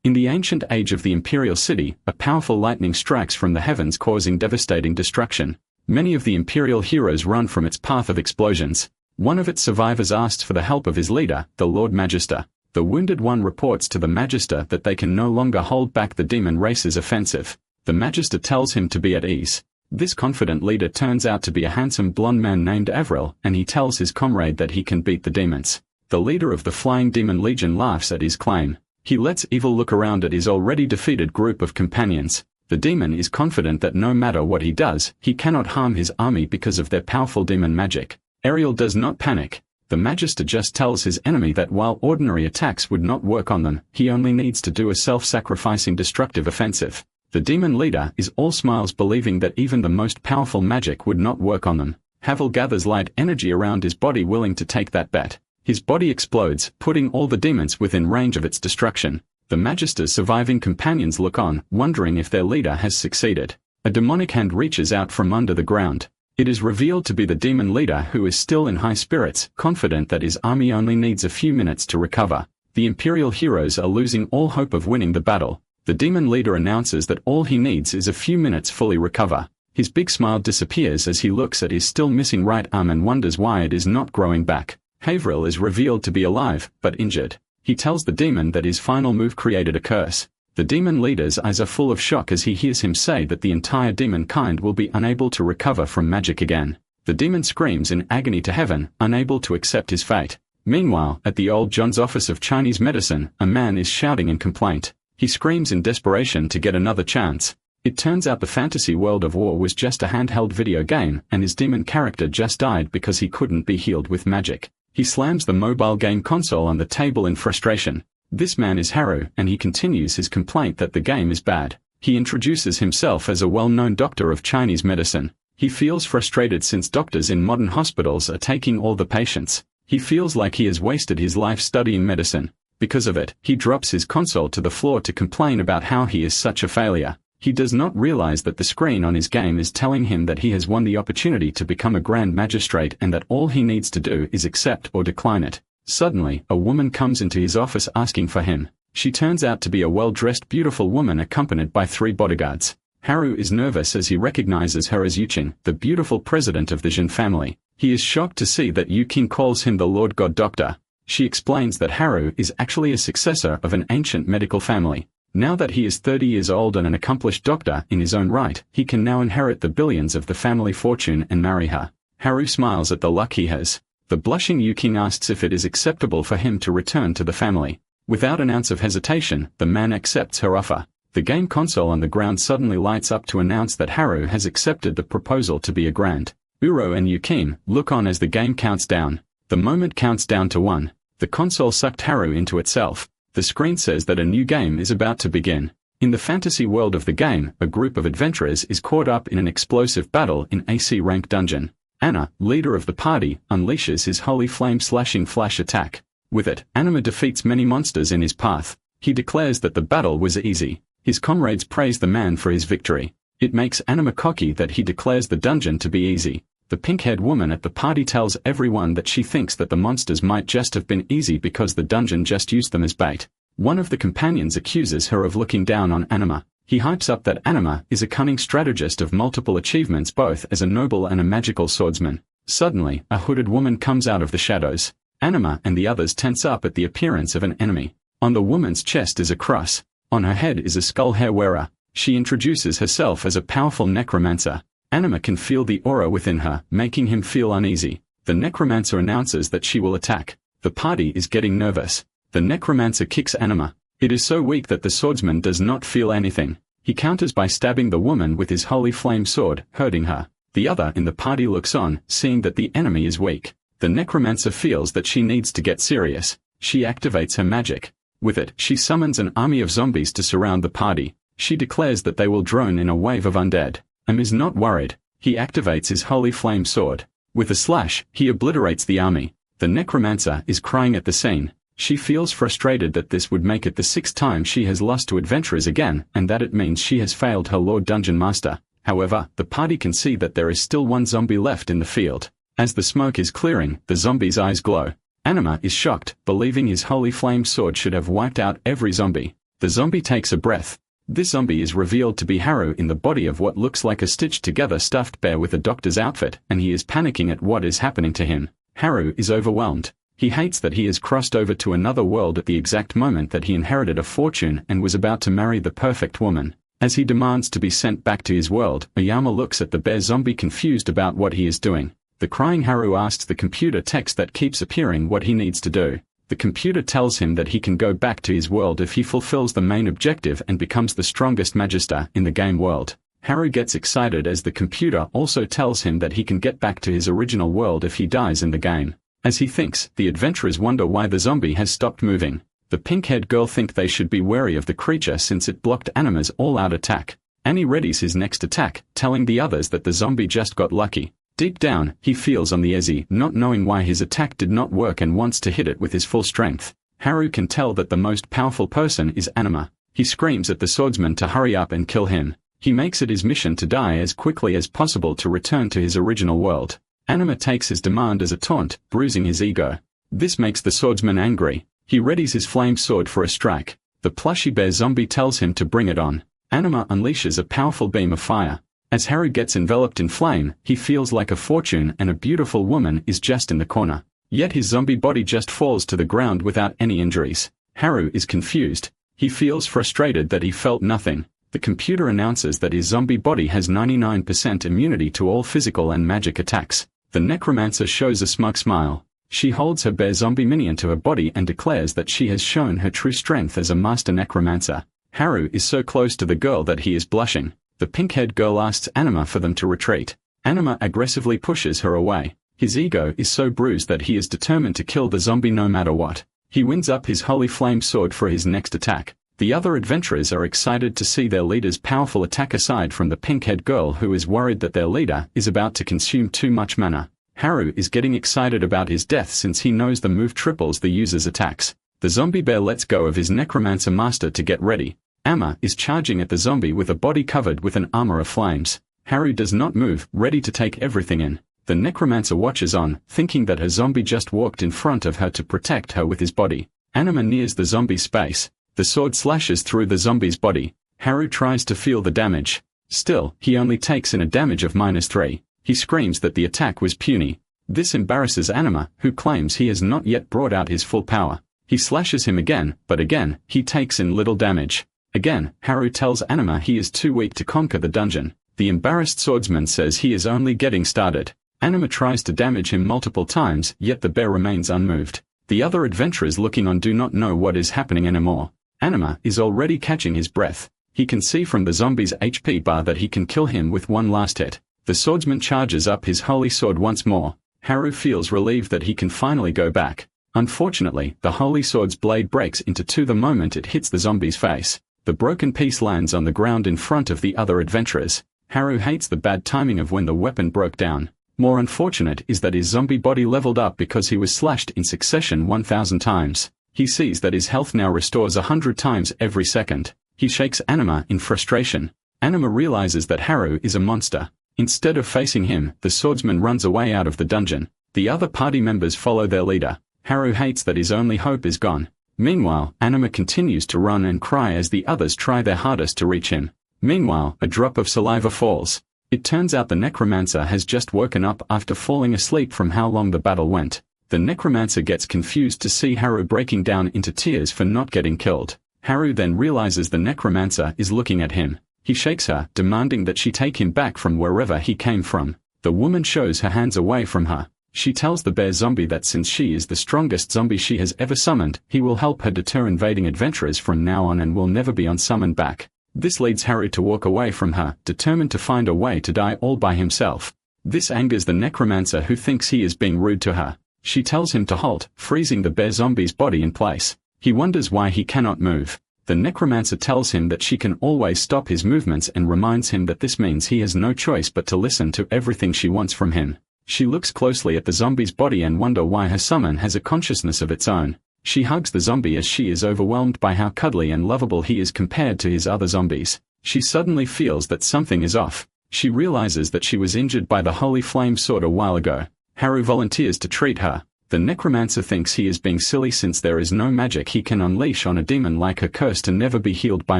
In the ancient age of the Imperial City, a powerful lightning strikes from the heavens causing devastating destruction. Many of the Imperial heroes run from its path of explosions. One of its survivors asks for the help of his leader, the Lord Magister. The wounded one reports to the Magister that they can no longer hold back the demon race's offensive. The Magister tells him to be at ease. This confident leader turns out to be a handsome blonde man named Avril, and he tells his comrade that he can beat the demons. The leader of the Flying Demon Legion laughs at his claim. He lets Evil look around at his already defeated group of companions. The demon is confident that no matter what he does, he cannot harm his army because of their powerful demon magic. Ariel does not panic. The Magister just tells his enemy that while ordinary attacks would not work on them, he only needs to do a self-sacrificing destructive offensive. The demon leader is all smiles, believing that even the most powerful magic would not work on them. Havel gathers light energy around his body, willing to take that bet. His body explodes, putting all the demons within range of its destruction. The Magister's surviving companions look on, wondering if their leader has succeeded. A demonic hand reaches out from under the ground. It is revealed to be the demon leader, who is still in high spirits, confident that his army only needs a few minutes to recover. The Imperial heroes are losing all hope of winning the battle. The demon leader announces that all he needs is a few minutes fully recover. His big smile disappears as he looks at his still missing right arm and wonders why it is not growing back. Havril is revealed to be alive, but injured. He tells the demon that his final move created a curse. The demon leader's eyes are full of shock as he hears him say that the entire demon kind will be unable to recover from magic again. The demon screams in agony to heaven, unable to accept his fate. Meanwhile, at the old John's office of Chinese medicine, a man is shouting in complaint. He screams in desperation to get another chance. It turns out the fantasy world of war was just a handheld video game, and his demon character just died because he couldn't be healed with magic. He slams the mobile game console on the table in frustration. This man is Haru, and he continues his complaint that the game is bad. He introduces himself as a well-known doctor of Chinese medicine. He feels frustrated since doctors in modern hospitals are taking all the patients. He feels like he has wasted his life studying medicine. Because of it, he drops his console to the floor to complain about how he is such a failure. He does not realize that the screen on his game is telling him that he has won the opportunity to become a Grand Magistrate and that all he needs to do is accept or decline it. Suddenly, a woman comes into his office asking for him. She turns out to be a well-dressed beautiful woman accompanied by 3 bodyguards. Haru is nervous as he recognizes her as Yuqing, the beautiful president of the Jin family. He is shocked to see that Yuqing calls him the Lord God Doctor. She explains that Haru is actually a successor of an ancient medical family. Now that he is 30 years old and an accomplished doctor in his own right, he can now inherit the billions of the family fortune and marry her. Haru smiles at the luck he has. The blushing Yuqing asks if it is acceptable for him to return to the family. Without an ounce of hesitation, the man accepts her offer. The game console on the ground suddenly lights up to announce that Haru has accepted the proposal to be a Grand. Uro and Yuqing look on as the game counts down. The moment counts down to 1. The console sucked Haru into itself. The screen says that a new game is about to begin. In the fantasy world of the game, a group of adventurers is caught up in an explosive battle in AC rank dungeon. Anna, leader of the party, unleashes his holy flame-slashing flash attack. With it, Anima defeats many monsters in his path. He declares that the battle was easy. His comrades praise the man for his victory. It makes Anima cocky that he declares the dungeon to be easy. The pink-haired woman at the party tells everyone that she thinks that the monsters might just have been easy because the dungeon just used them as bait. One of the companions accuses her of looking down on Anima. He hypes up that Anima is a cunning strategist of multiple achievements, both as a noble and a magical swordsman. Suddenly, a hooded woman comes out of the shadows. Anima and the others tense up at the appearance of an enemy. On the woman's chest is a cross. On her head is a skull hair wearer. She introduces herself as a powerful necromancer. Anima can feel the aura within her, making him feel uneasy. The necromancer announces that she will attack. The party is getting nervous. The necromancer kicks Anima. It is so weak that the swordsman does not feel anything. He counters by stabbing the woman with his holy flame sword, hurting her. The other in the party looks on, seeing that the enemy is weak. The necromancer feels that she needs to get serious. She activates her magic. With it, she summons an army of zombies to surround the party. She declares that they will drone in a wave of undead. Is not worried. He activates his holy flame sword. With a slash, he obliterates the army. The necromancer is crying at the scene. She feels frustrated that this would make it the 6th time she has lost to adventurers again, and that it means she has failed her Lord Dungeon Master. However, the party can see that there is still one zombie left in the field. As the smoke is clearing, the zombie's eyes glow. Anima is shocked, believing his holy flame sword should have wiped out every zombie. The zombie takes a breath. This zombie is revealed to be Haru in the body of what looks like a stitched-together stuffed bear with a doctor's outfit, and he is panicking at what is happening to him. Haru is overwhelmed. He hates that he has crossed over to another world at the exact moment that he inherited a fortune and was about to marry the perfect woman. As he demands to be sent back to his world, Oyama looks at the bear zombie confused about what he is doing. The crying Haru asks the computer text that keeps appearing what he needs to do. The computer tells him that he can go back to his world if he fulfills the main objective and becomes the strongest magister in the game world. Haru gets excited as the computer also tells him that he can get back to his original world if he dies in the game. As he thinks, the adventurers wonder why the zombie has stopped moving. The pink-haired girl think they should be wary of the creature since it blocked Anima's all-out attack. Annie readies his next attack, telling the others that the zombie just got lucky. Deep down, he feels on the edge, not knowing why his attack did not work and wants to hit it with his full strength. Haru can tell that the most powerful person is Anima. He screams at the swordsman to hurry up and kill him. He makes it his mission to die as quickly as possible to return to his original world. Anima takes his demand as a taunt, bruising his ego. This makes the swordsman angry. He readies his flame sword for a strike. The plushy bear zombie tells him to bring it on. Anima unleashes a powerful beam of fire. As Haru gets enveloped in flame, he feels like a fortune and a beautiful woman is just in the corner. Yet his zombie body just falls to the ground without any injuries. Haru is confused. He feels frustrated that he felt nothing. The computer announces that his zombie body has 99% immunity to all physical and magic attacks. The necromancer shows a smug smile. She holds her bear zombie minion to her body and declares that she has shown her true strength as a master necromancer. Haru is so close to the girl that he is blushing. The pink-haired girl asks Anima for them to retreat. Anima aggressively pushes her away. His ego is so bruised that he is determined to kill the zombie no matter what. He winds up his holy flame sword for his next attack. The other adventurers are excited to see their leader's powerful attack aside from the pink-haired girl who is worried that their leader is about to consume too much mana. Haru is getting excited about his death since he knows the move triples the user's attacks. The zombie bear lets go of his necromancer master to get ready. Amma is charging at the zombie with a body covered with an armor of flames. Haru does not move, ready to take everything in. The necromancer watches on, thinking that her zombie just walked in front of her to protect her with his body. Anima nears the zombie's space. The sword slashes through the zombie's body. Haru tries to feel the damage. Still, he only takes in a damage of -3. He screams that the attack was puny. This embarrasses Anima, who claims he has not yet brought out his full power. He slashes him again, but again, he takes in little damage. Again, Haru tells Anima he is too weak to conquer the dungeon. The embarrassed swordsman says he is only getting started. Anima tries to damage him multiple times, yet the bear remains unmoved. The other adventurers looking on do not know what is happening anymore. Anima is already catching his breath. He can see from the zombie's HP bar that he can kill him with one last hit. The swordsman charges up his holy sword once more. Haru feels relieved that he can finally go back. Unfortunately, the holy sword's blade breaks into two the moment it hits the zombie's face. The broken piece lands on the ground in front of the other adventurers. Haru hates the bad timing of when the weapon broke down. More unfortunate is that his zombie body leveled up because he was slashed in succession 1,000 times. He sees that his health now restores 100 times every second. He shakes Anima in frustration. Anima realizes that Haru is a monster. Instead of facing him, the swordsman runs away out of the dungeon. The other party members follow their leader. Haru hates that his only hope is gone. Meanwhile, Anima continues to run and cry as the others try their hardest to reach him. Meanwhile, a drop of saliva falls. It turns out the necromancer has just woken up after falling asleep from how long the battle went. The necromancer gets confused to see Haru breaking down into tears for not getting killed. Haru then realizes the necromancer is looking at him. He shakes her, demanding that she take him back from wherever he came from. The woman shows her hands away from her. She tells the bear zombie that since she is the strongest zombie she has ever summoned, he will help her deter invading adventurers from now on and will never be unsummoned back. This leads Haru to walk away from her, determined to find a way to die all by himself. This angers the necromancer who thinks he is being rude to her. She tells him to halt, freezing the bear zombie's body in place. He wonders why he cannot move. The necromancer tells him that she can always stop his movements and reminds him that this means he has no choice but to listen to everything she wants from him. She looks closely at the zombie's body and wonders why her summon has a consciousness of its own. She hugs the zombie as she is overwhelmed by how cuddly and lovable he is compared to his other zombies. She suddenly feels that something is off. She realizes that she was injured by the holy flame sword a while ago. Haru volunteers to treat her. The necromancer thinks he is being silly since there is no magic he can unleash on a demon like her cursed to never be healed by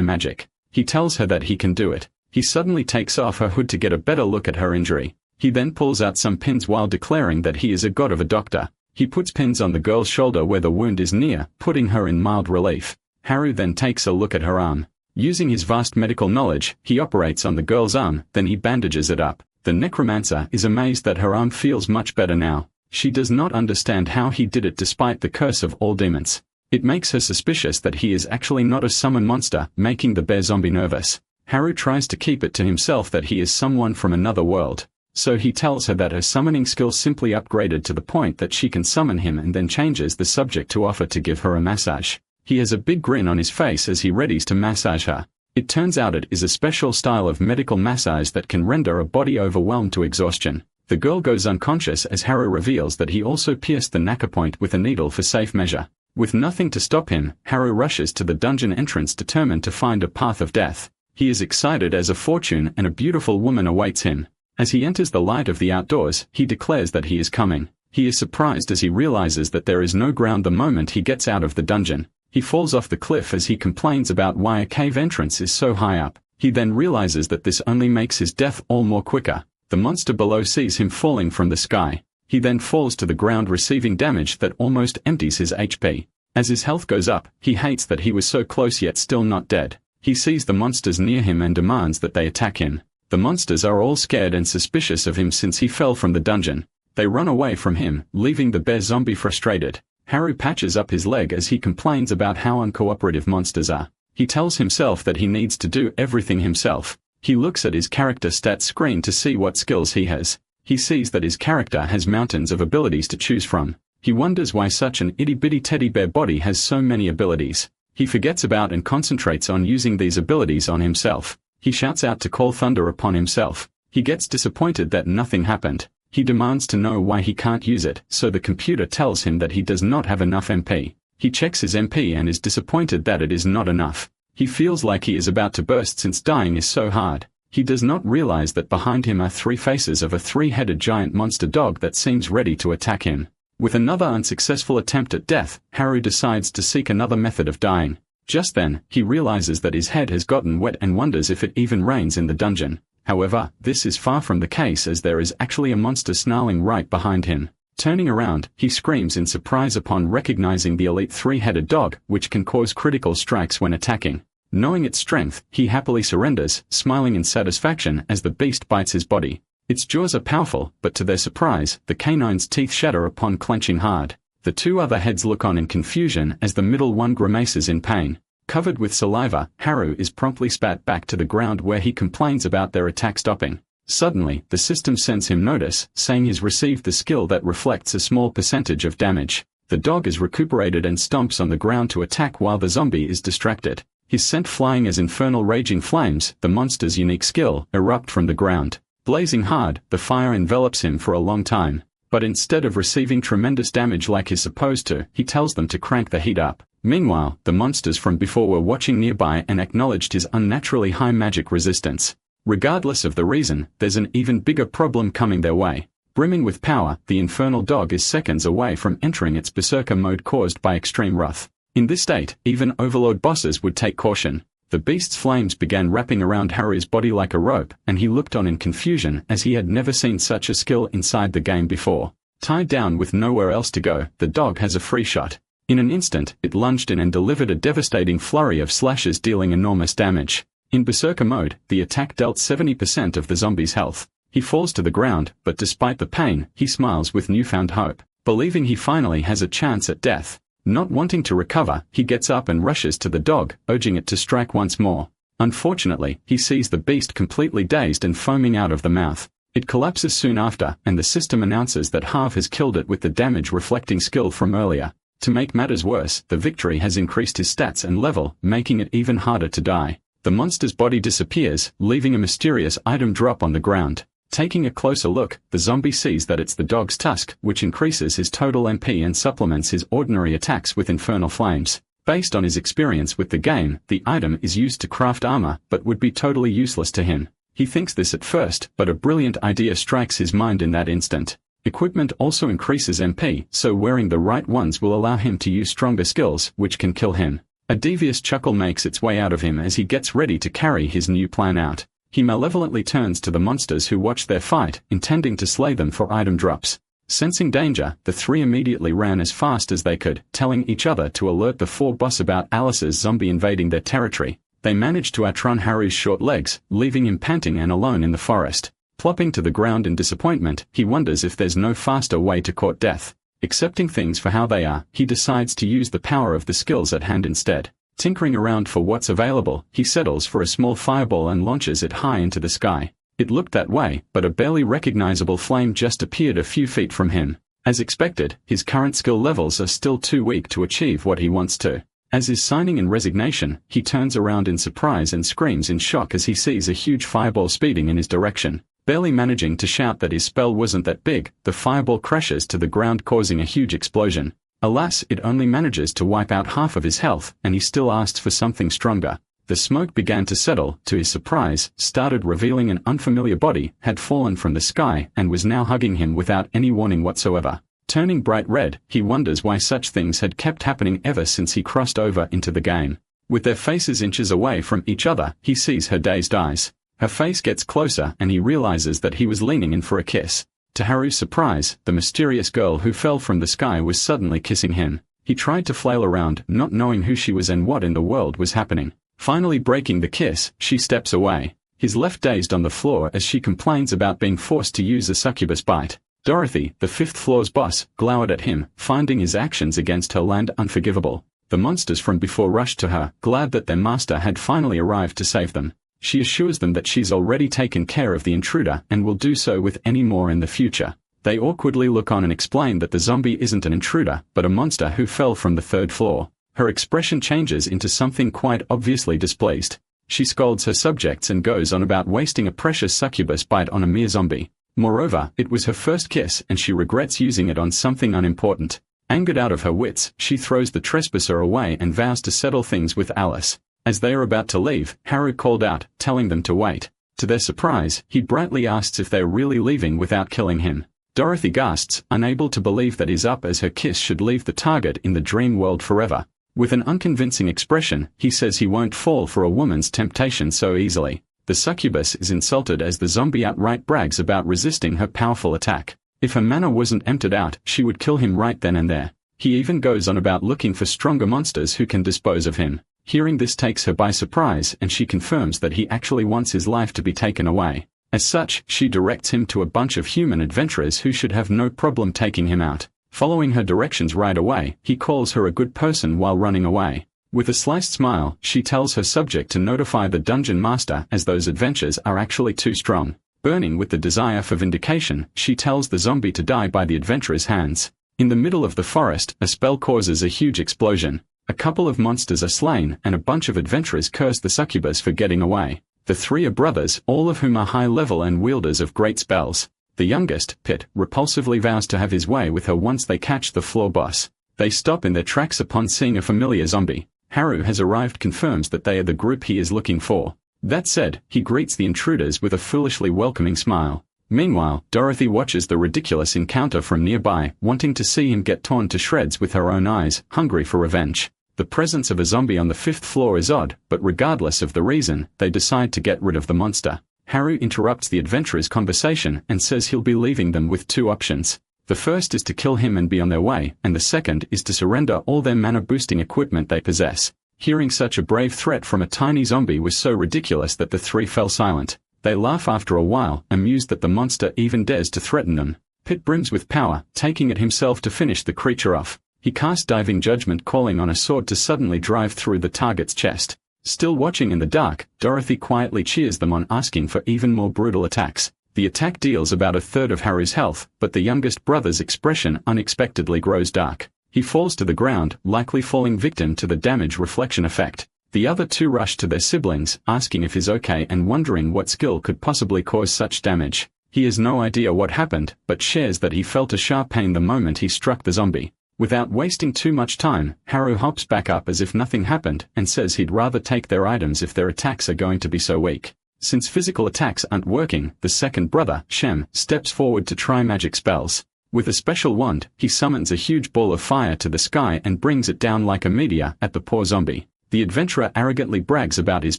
magic. He tells her that he can do it. He suddenly takes off her hood to get a better look at her injury. He then pulls out some pins while declaring that he is a god of a doctor. He puts pins on the girl's shoulder where the wound is near, putting her in mild relief. Haru then takes a look at her arm. Using his vast medical knowledge, he operates on the girl's arm, then he bandages it up. The necromancer is amazed that her arm feels much better now. She does not understand how he did it despite the curse of all demons. It makes her suspicious that he is actually not a summon monster, making the bear zombie nervous. Haru tries to keep it to himself that he is someone from another world. So he tells her that her summoning skill simply upgraded to the point that she can summon him and then changes the subject to offer to give her a massage. He has a big grin on his face as he readies to massage her. It turns out it is a special style of medical massage that can render a body overwhelmed to exhaustion. The girl goes unconscious as Haru reveals that he also pierced the knacker point with a needle for safe measure. With nothing to stop him, Haru rushes to the dungeon entrance determined to find a path of death. He is excited as a fortune and a beautiful woman awaits him. As he enters the light of the outdoors, he declares that he is coming. He is surprised as he realizes that there is no ground the moment he gets out of the dungeon. He falls off the cliff as he complains about why a cave entrance is so high up. He then realizes that this only makes his death all more quicker. The monster below sees him falling from the sky. He then falls to the ground receiving damage that almost empties his HP. As his health goes up, he hates that he was so close yet still not dead. He sees the monsters near him and demands that they attack him. The monsters are all scared and suspicious of him since he fell from the dungeon. They run away from him, leaving the bear zombie frustrated. Haru patches up his leg as he complains about how uncooperative monsters are. He tells himself that he needs to do everything himself. He looks at his character stats screen to see what skills he has. He sees that his character has mountains of abilities to choose from. He wonders why such an itty-bitty teddy bear body has so many abilities. He forgets about and concentrates on using these abilities on himself. He shouts out to call thunder upon himself. He gets disappointed that nothing happened. He demands to know why he can't use it, so the computer tells him that he does not have enough MP. He checks his MP and is disappointed that it is not enough. He feels like he is about to burst since dying is so hard. He does not realize that behind him are three faces of a three-headed giant monster dog that seems ready to attack him. With another unsuccessful attempt at death, Haru decides to seek another method of dying. Just then, he realizes that his head has gotten wet and wonders if it even rains in the dungeon. However, this is far from the case as there is actually a monster snarling right behind him. Turning around, he screams in surprise upon recognizing the elite three-headed dog, which can cause critical strikes when attacking. Knowing its strength, he happily surrenders, smiling in satisfaction as the beast bites his body. Its jaws are powerful, but to their surprise, the canine's teeth shatter upon clenching hard. The two other heads look on in confusion as the middle one grimaces in pain. Covered with saliva, Haru is promptly spat back to the ground where he complains about their attack stopping. Suddenly, the system sends him notice, saying he's received the skill that reflects a small percentage of damage. The dog is recuperated and stomps on the ground to attack while the zombie is distracted. His scent flying as infernal raging flames, the monster's unique skill, erupt from the ground. Blazing hard, the fire envelops him for a long time. But instead of receiving tremendous damage like he's supposed to, he tells them to crank the heat up. Meanwhile, the monsters from before were watching nearby and acknowledged his unnaturally high magic resistance. Regardless of the reason, there's an even bigger problem coming their way. Brimming with power, the infernal dog is seconds away from entering its berserker mode caused by extreme wrath. In this state, even overlord bosses would take caution. The beast's flames began wrapping around Haru's body like a rope, and he looked on in confusion as he had never seen such a skill inside the game before. Tied down with nowhere else to go, the dog has a free shot. In an instant, it lunged in and delivered a devastating flurry of slashes dealing enormous damage. In berserker mode, the attack dealt 70% of the zombie's health. He falls to the ground, but despite the pain, he smiles with newfound hope, believing he finally has a chance at death. Not wanting to recover, he gets up and rushes to the dog, urging it to strike once more. Unfortunately, he sees the beast completely dazed and foaming out of the mouth. It collapses soon after, and the system announces that Harv has killed it with the damage reflecting skill from earlier. To make matters worse, the victory has increased his stats and level, making it even harder to die. The monster's body disappears, leaving a mysterious item drop on the ground. Taking a closer look, the zombie sees that it's the dog's tusk, which increases his total MP and supplements his ordinary attacks with infernal flames. Based on his experience with the game, the item is used to craft armor, but would be totally useless to him. He thinks this at first, but a brilliant idea strikes his mind in that instant. Equipment also increases MP, so wearing the right ones will allow him to use stronger skills, which can kill him. A devious chuckle makes its way out of him as he gets ready to carry his new plan out. He malevolently turns to the monsters who watch their fight, intending to slay them for item drops. Sensing danger, the three immediately ran as fast as they could, telling each other to alert the 4 boss about Alice's zombie invading their territory. They managed to outrun Haru's short legs, leaving him panting and alone in the forest. Plopping to the ground in disappointment, he wonders if there's no faster way to court death. Accepting things for how they are, he decides to use the power of the skills at hand instead. Tinkering around for what's available, he settles for a small fireball and launches it high into the sky. It looked that way, but a barely recognizable flame just appeared a few feet from him. As expected, his current skill levels are still too weak to achieve what he wants to. As is signing in resignation, he turns around in surprise and screams in shock as he sees a huge fireball speeding in his direction. Barely managing to shout that his spell wasn't that big, the fireball crashes to the ground causing a huge explosion. Alas, it only manages to wipe out half of his health, and he still asks for something stronger. The smoke began to settle, to his surprise, started revealing an unfamiliar body, had fallen from the sky, and was now hugging him without any warning whatsoever. Turning bright red, he wonders why such things had kept happening ever since he crossed over into the game. With their faces inches away from each other, he sees her dazed eyes. Her face gets closer and he realizes that he was leaning in for a kiss. To Haru's surprise, the mysterious girl who fell from the sky was suddenly kissing him. He tried to flail around, not knowing who she was and what in the world was happening. Finally breaking the kiss, she steps away. He's left dazed on the floor as she complains about being forced to use a succubus bite. Dorothy, the 5th floor's boss, glowered at him, finding his actions against her land unforgivable. The monsters from before rushed to her, glad that their master had finally arrived to save them. She assures them that she's already taken care of the intruder and will do so with any more in the future. They awkwardly look on and explain that the zombie isn't an intruder, but a monster who fell from the 3rd floor. Her expression changes into something quite obviously displeased. She scolds her subjects and goes on about wasting a precious succubus bite on a mere zombie. Moreover, it was her first kiss and she regrets using it on something unimportant. Angered out of her wits, she throws the trespasser away and vows to settle things with Alice. As they are about to leave, Haru called out, telling them to wait. To their surprise, he brightly asks if they're really leaving without killing him. Dorothy gasps, unable to believe that is up as her kiss should leave the target in the dream world forever. With an unconvincing expression, he says he won't fall for a woman's temptation so easily. The succubus is insulted as the zombie outright brags about resisting her powerful attack. If her mana wasn't emptied out, she would kill him right then and there. He even goes on about looking for stronger monsters who can dispose of him. Hearing this takes her by surprise and she confirms that he actually wants his life to be taken away. As such, she directs him to a bunch of human adventurers who should have no problem taking him out. Following her directions right away, he calls her a good person while running away. With a sliced smile, she tells her subject to notify the dungeon master as those adventures are actually too strong. Burning with the desire for vindication, she tells the zombie to die by the adventurer's hands. In the middle of the forest, a spell causes a huge explosion. A couple of monsters are slain, and a bunch of adventurers curse the succubus for getting away. The 3 are brothers, all of whom are high level and wielders of great spells. The youngest, Pit, repulsively vows to have his way with her once they catch the floor boss. They stop in their tracks upon seeing a familiar zombie. Haru has arrived, confirms that they are the group he is looking for. That said, he greets the intruders with a foolishly welcoming smile. Meanwhile, Dorothy watches the ridiculous encounter from nearby, wanting to see him get torn to shreds with her own eyes, hungry for revenge. The presence of a zombie on the 5th floor is odd, but regardless of the reason, they decide to get rid of the monster. Haru interrupts the adventurer's conversation and says he'll be leaving them with 2 options. The first is to kill him and be on their way, and the second is to surrender all their mana-boosting equipment they possess. Hearing such a brave threat from a tiny zombie was so ridiculous that the 3 fell silent. They laugh after a while, amused that the monster even dares to threaten them. Pit brims with power, taking it himself to finish the creature off. He casts Diving Judgment, calling on a sword to suddenly drive through the target's chest. Still watching in the dark, Dorothy quietly cheers them on, asking for even more brutal attacks. The attack deals about a third of Haru's health, but the youngest brother's expression unexpectedly grows dark. He falls to the ground, likely falling victim to the damage reflection effect. The other 2 rush to their siblings, asking if he's okay and wondering what skill could possibly cause such damage. He has no idea what happened, but shares that he felt a sharp pain the moment he struck the zombie. Without wasting too much time, Haru hops back up as if nothing happened and says he'd rather take their items if their attacks are going to be so weak. Since physical attacks aren't working, the second brother, Shem, steps forward to try magic spells. With a special wand, he summons a huge ball of fire to the sky and brings it down like a meteor at the poor zombie. The adventurer arrogantly brags about his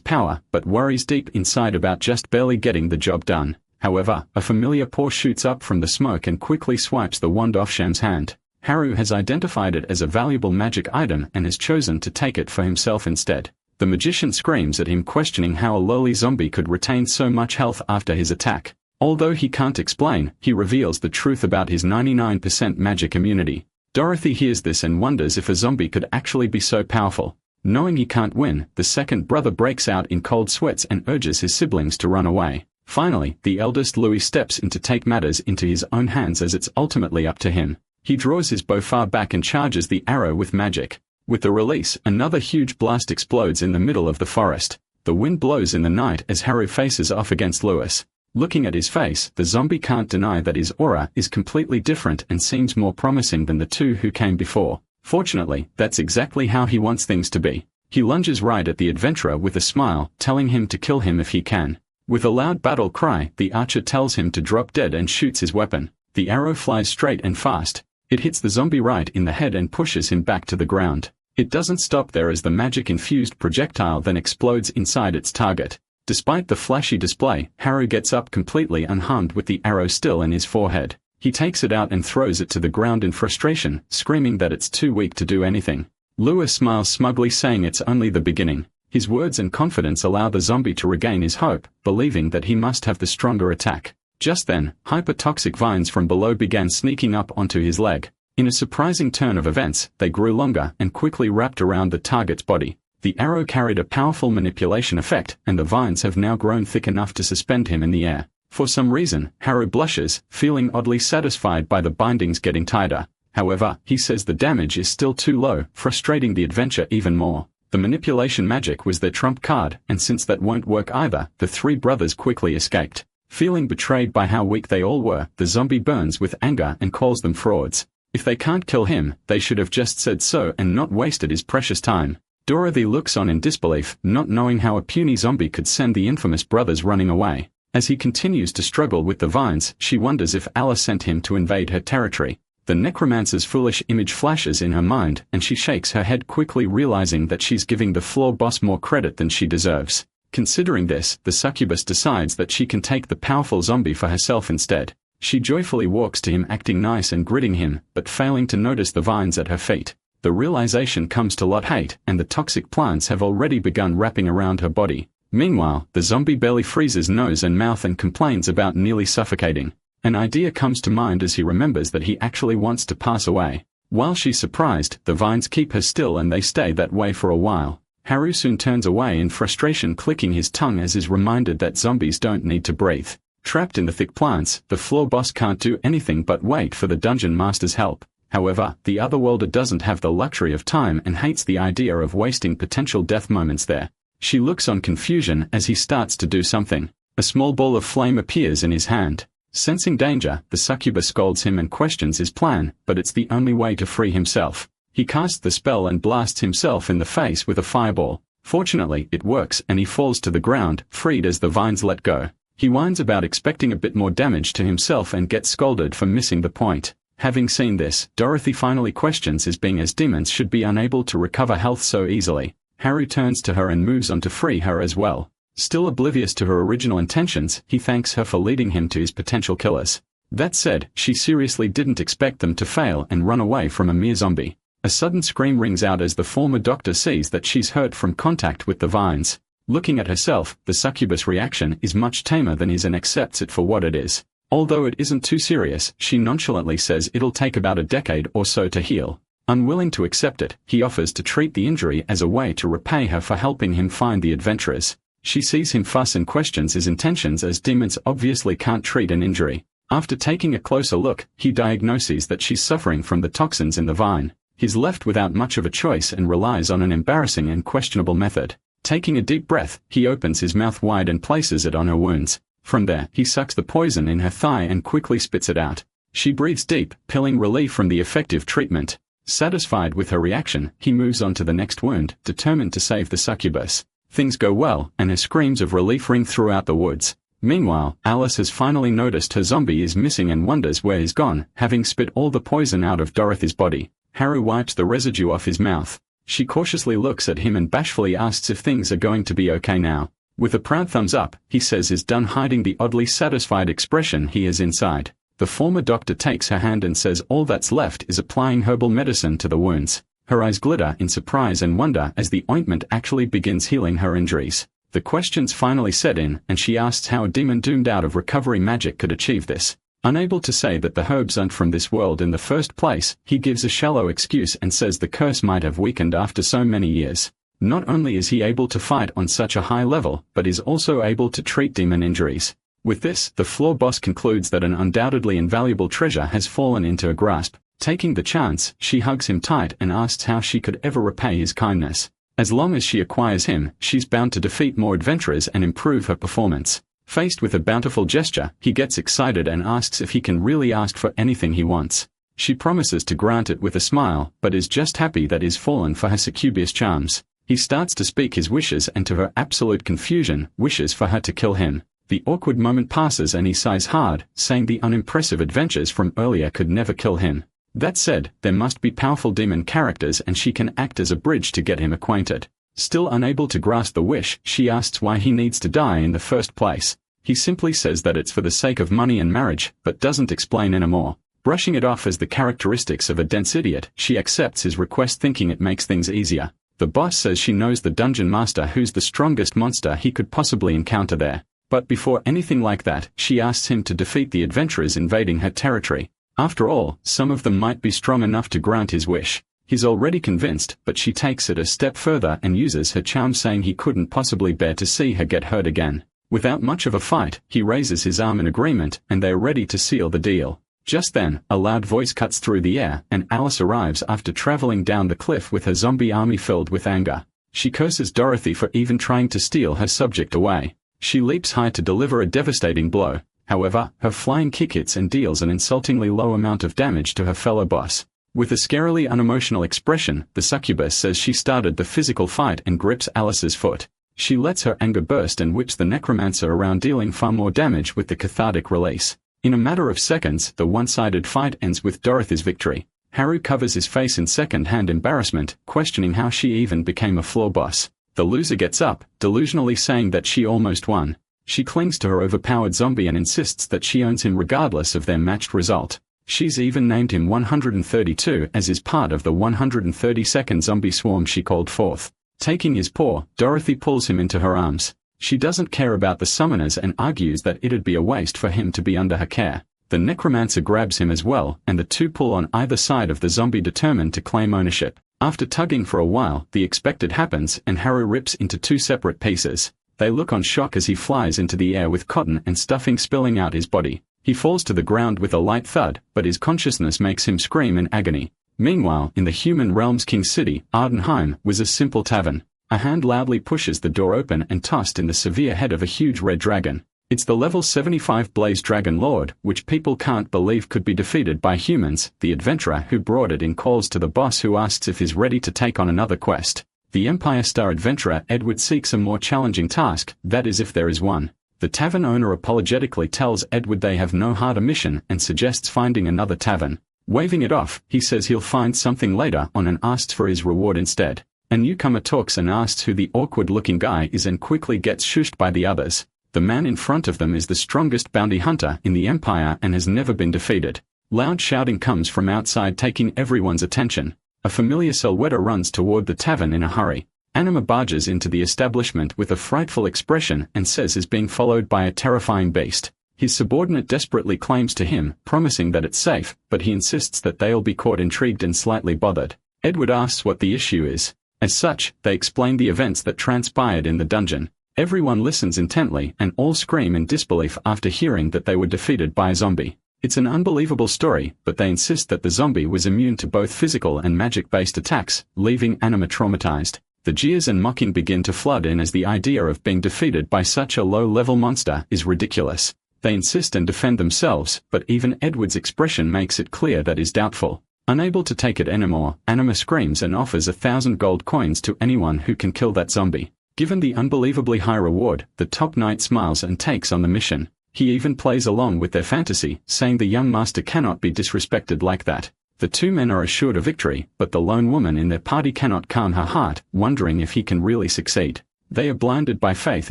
power, but worries deep inside about just barely getting the job done. However, a familiar paw shoots up from the smoke and quickly swipes the wand off Sham's hand. Haru has identified it as a valuable magic item and has chosen to take it for himself instead. The magician screams at him, questioning how a lowly zombie could retain so much health after his attack. Although he can't explain, he reveals the truth about his 99% magic immunity. Dorothy hears this and wonders if a zombie could actually be so powerful. Knowing he can't win, the second brother breaks out in cold sweats and urges his siblings to run away. Finally, the eldest Louis steps in to take matters into his own hands, as it's ultimately up to him. He draws his bow far back and charges the arrow with magic. With the release, another huge blast explodes in the middle of the forest. The wind blows in the night as Haru faces off against Louis. Looking at his face, the zombie can't deny that his aura is completely different and seems more promising than the two who came before. Fortunately, that's exactly how he wants things to be. He lunges right at the adventurer with a smile, telling him to kill him if he can. With a loud battle cry, the archer tells him to drop dead and shoots his weapon. The arrow flies straight and fast. It hits the zombie right in the head and pushes him back to the ground. It doesn't stop there, as the magic-infused projectile then explodes inside its target. Despite the flashy display, Haru gets up completely unharmed with the arrow still in his forehead. He takes it out and throws it to the ground in frustration, screaming that it's too weak to do anything. Louis smiles smugly, saying it's only the beginning. His words and confidence allow the zombie to regain his hope, believing that he must have the stronger attack. Just then, hyper-toxic vines from below began sneaking up onto his leg. In a surprising turn of events, they grew longer and quickly wrapped around the target's body. The arrow carried a powerful manipulation effect, and the vines have now grown thick enough to suspend him in the air. For some reason, Haru blushes, feeling oddly satisfied by the bindings getting tighter. However, he says the damage is still too low, frustrating the adventure even more. The manipulation magic was their trump card, and since that won't work either, the three brothers quickly escaped. Feeling betrayed by how weak they all were, the zombie burns with anger and calls them frauds. If they can't kill him, they should have just said so and not wasted his precious time. Dorothy looks on in disbelief, not knowing how a puny zombie could send the infamous brothers running away. As he continues to struggle with the vines, she wonders if Allah sent him to invade her territory. The necromancer's foolish image flashes in her mind, and she shakes her head, quickly realizing that she's giving the floor boss more credit than she deserves. Considering this, the succubus decides that she can take the powerful zombie for herself instead. She joyfully walks to him, acting nice and greeting him, but failing to notice the vines at her feet. The realization comes to lot hate, and the toxic plants have already begun wrapping around her body. Meanwhile, the zombie barely freezes nose and mouth and complains about nearly suffocating. An idea comes to mind as he remembers that he actually wants to pass away. While she's surprised, the vines keep her still and they stay that way for a while. Haru soon turns away in frustration, clicking his tongue as is reminded that zombies don't need to breathe. Trapped in the thick plants, the floor boss can't do anything but wait for the dungeon master's help. However, the otherworlder doesn't have the luxury of time and hates the idea of wasting potential death moments there. She looks on confusion as he starts to do something. A small ball of flame appears in his hand. Sensing danger, the succubus scolds him and questions his plan, but it's the only way to free himself. He casts the spell and blasts himself in the face with a fireball. Fortunately, it works and he falls to the ground, freed as the vines let go. He whines about expecting a bit more damage to himself and gets scolded for missing the point. Having seen this, Dorothy finally questions his being, as demons should be unable to recover health so easily. Haru turns to her and moves on to free her as well. Still oblivious to her original intentions, he thanks her for leading him to his potential killers. That said, she seriously didn't expect them to fail and run away from a mere zombie. A sudden scream rings out as the former doctor sees that she's hurt from contact with the vines. Looking at herself, the succubus' reaction is much tamer than his and accepts it for what it is. Although it isn't too serious, she nonchalantly says it'll take about a decade or so to heal. Unwilling to accept it, he offers to treat the injury as a way to repay her for helping him find the adventurers. She sees him fuss and questions his intentions, as demons obviously can't treat an injury. After taking a closer look, he diagnoses that she's suffering from the toxins in the vine. He's left without much of a choice and relies on an embarrassing and questionable method. Taking a deep breath, he opens his mouth wide and places it on her wounds. From there, he sucks the poison in her thigh and quickly spits it out. She breathes deep, feeling relief from the effective treatment. Satisfied with her reaction, he moves on to the next wound, determined to save the succubus. Things go well, and her screams of relief ring throughout the woods. Meanwhile, Alice has finally noticed her zombie is missing and wonders where he's gone, having spit all the poison out of Dorothy's body. Haru wipes the residue off his mouth. She cautiously looks at him and bashfully asks if things are going to be okay now. With a proud thumbs up, he says he's done hiding the oddly satisfied expression he has inside. The former doctor takes her hand and says all that's left is applying herbal medicine to the wounds. Her eyes glitter in surprise and wonder as the ointment actually begins healing her injuries. The questions finally set in, and she asks how a demon doomed out of recovery magic could achieve this. Unable to say that the herbs aren't from this world in the first place, he gives a shallow excuse and says the curse might have weakened after so many years. Not only is he able to fight on such a high level, but is also able to treat demon injuries. With this, the floor boss concludes that an undoubtedly invaluable treasure has fallen into her grasp. Taking the chance, she hugs him tight and asks how she could ever repay his kindness. As long as she acquires him, she's bound to defeat more adventurers and improve her performance. Faced with a bountiful gesture, he gets excited and asks if he can really ask for anything he wants. She promises to grant it with a smile, but is just happy that he's fallen for her succubious charms. He starts to speak his wishes and to her absolute confusion, wishes for her to kill him. The awkward moment passes and he sighs hard, saying the unimpressive adventures from earlier could never kill him. That said, there must be powerful demon characters and she can act as a bridge to get him acquainted. Still unable to grasp the wish, she asks why he needs to die in the first place. He simply says that it's for the sake of money and marriage, but doesn't explain anymore. Brushing it off as the characteristics of a dense idiot, she accepts his request thinking it makes things easier. The boss says she knows the dungeon master who's the strongest monster he could possibly encounter there. But before anything like that, she asks him to defeat the adventurers invading her territory. After all, some of them might be strong enough to grant his wish. He's already convinced, but she takes it a step further and uses her charm, saying he couldn't possibly bear to see her get hurt again. Without much of a fight, he raises his arm in agreement, and they're ready to seal the deal. Just then, a loud voice cuts through the air, and Alice arrives after traveling down the cliff with her zombie army filled with anger. She curses Dorothy for even trying to steal her subject away. She leaps high to deliver a devastating blow. However, her flying kick hits and deals an insultingly low amount of damage to her fellow boss. With a scarily unemotional expression, the succubus says she started the physical fight and grips Alice's foot. She lets her anger burst and whips the necromancer around, dealing far more damage with the cathartic release. In a matter of seconds, the one-sided fight ends with Dorothy's victory. Haru covers his face in second-hand embarrassment, questioning how she even became a floor boss. The loser gets up, delusionally saying that she almost won. She clings to her overpowered zombie and insists that she owns him regardless of their matched result. She's even named him 132 as is part of the 132nd zombie swarm she called forth. Taking his paw, Dorothy pulls him into her arms. She doesn't care about the summoners and argues that it'd be a waste for him to be under her care. The necromancer grabs him as well, and the two pull on either side of the zombie, determined to claim ownership. After tugging for a while, the expected happens and Haru rips into two separate pieces. They look on shock as he flies into the air with cotton and stuffing spilling out his body. He falls to the ground with a light thud, but his consciousness makes him scream in agony. Meanwhile, in the human realm's king city, Ardenheim was a simple tavern. A hand loudly pushes the door open and tossed in the severe head of a huge red dragon. It's the level 75 Blaze Dragon Lord, which people can't believe could be defeated by humans. The adventurer who brought it in calls to the boss, who asks if he's ready to take on another quest. The Empire Star adventurer Edward seeks a more challenging task, that is if there is one. The tavern owner apologetically tells Edward they have no harder mission and suggests finding another tavern. Waving it off, he says he'll find something later on and asks for his reward instead. A newcomer talks and asks who the awkward-looking guy is and quickly gets shushed by the others. The man in front of them is the strongest bounty hunter in the Empire and has never been defeated. Loud shouting comes from outside, taking everyone's attention. A familiar silhouette runs toward the tavern in a hurry. Anima barges into the establishment with a frightful expression and says is being followed by a terrifying beast. His subordinate desperately claims to him, promising that it's safe, but he insists that they'll be caught, intrigued and slightly bothered. Edward asks what the issue is. As such, they explain the events that transpired in the dungeon. Everyone listens intently and all scream in disbelief after hearing that they were defeated by a zombie. It's an unbelievable story, but they insist that the zombie was immune to both physical and magic-based attacks, leaving Anima traumatized. The jeers and mocking begin to flood in as the idea of being defeated by such a low-level monster is ridiculous. They insist and defend themselves, but even Edward's expression makes it clear that is doubtful. Unable to take it anymore, Anima screams and offers 1,000 gold coins to anyone who can kill that zombie. Given the unbelievably high reward, the top knight smiles and takes on the mission. He even plays along with their fantasy, saying the young master cannot be disrespected like that. The two men are assured of victory, but the lone woman in their party cannot calm her heart, wondering if he can really succeed. They are blinded by faith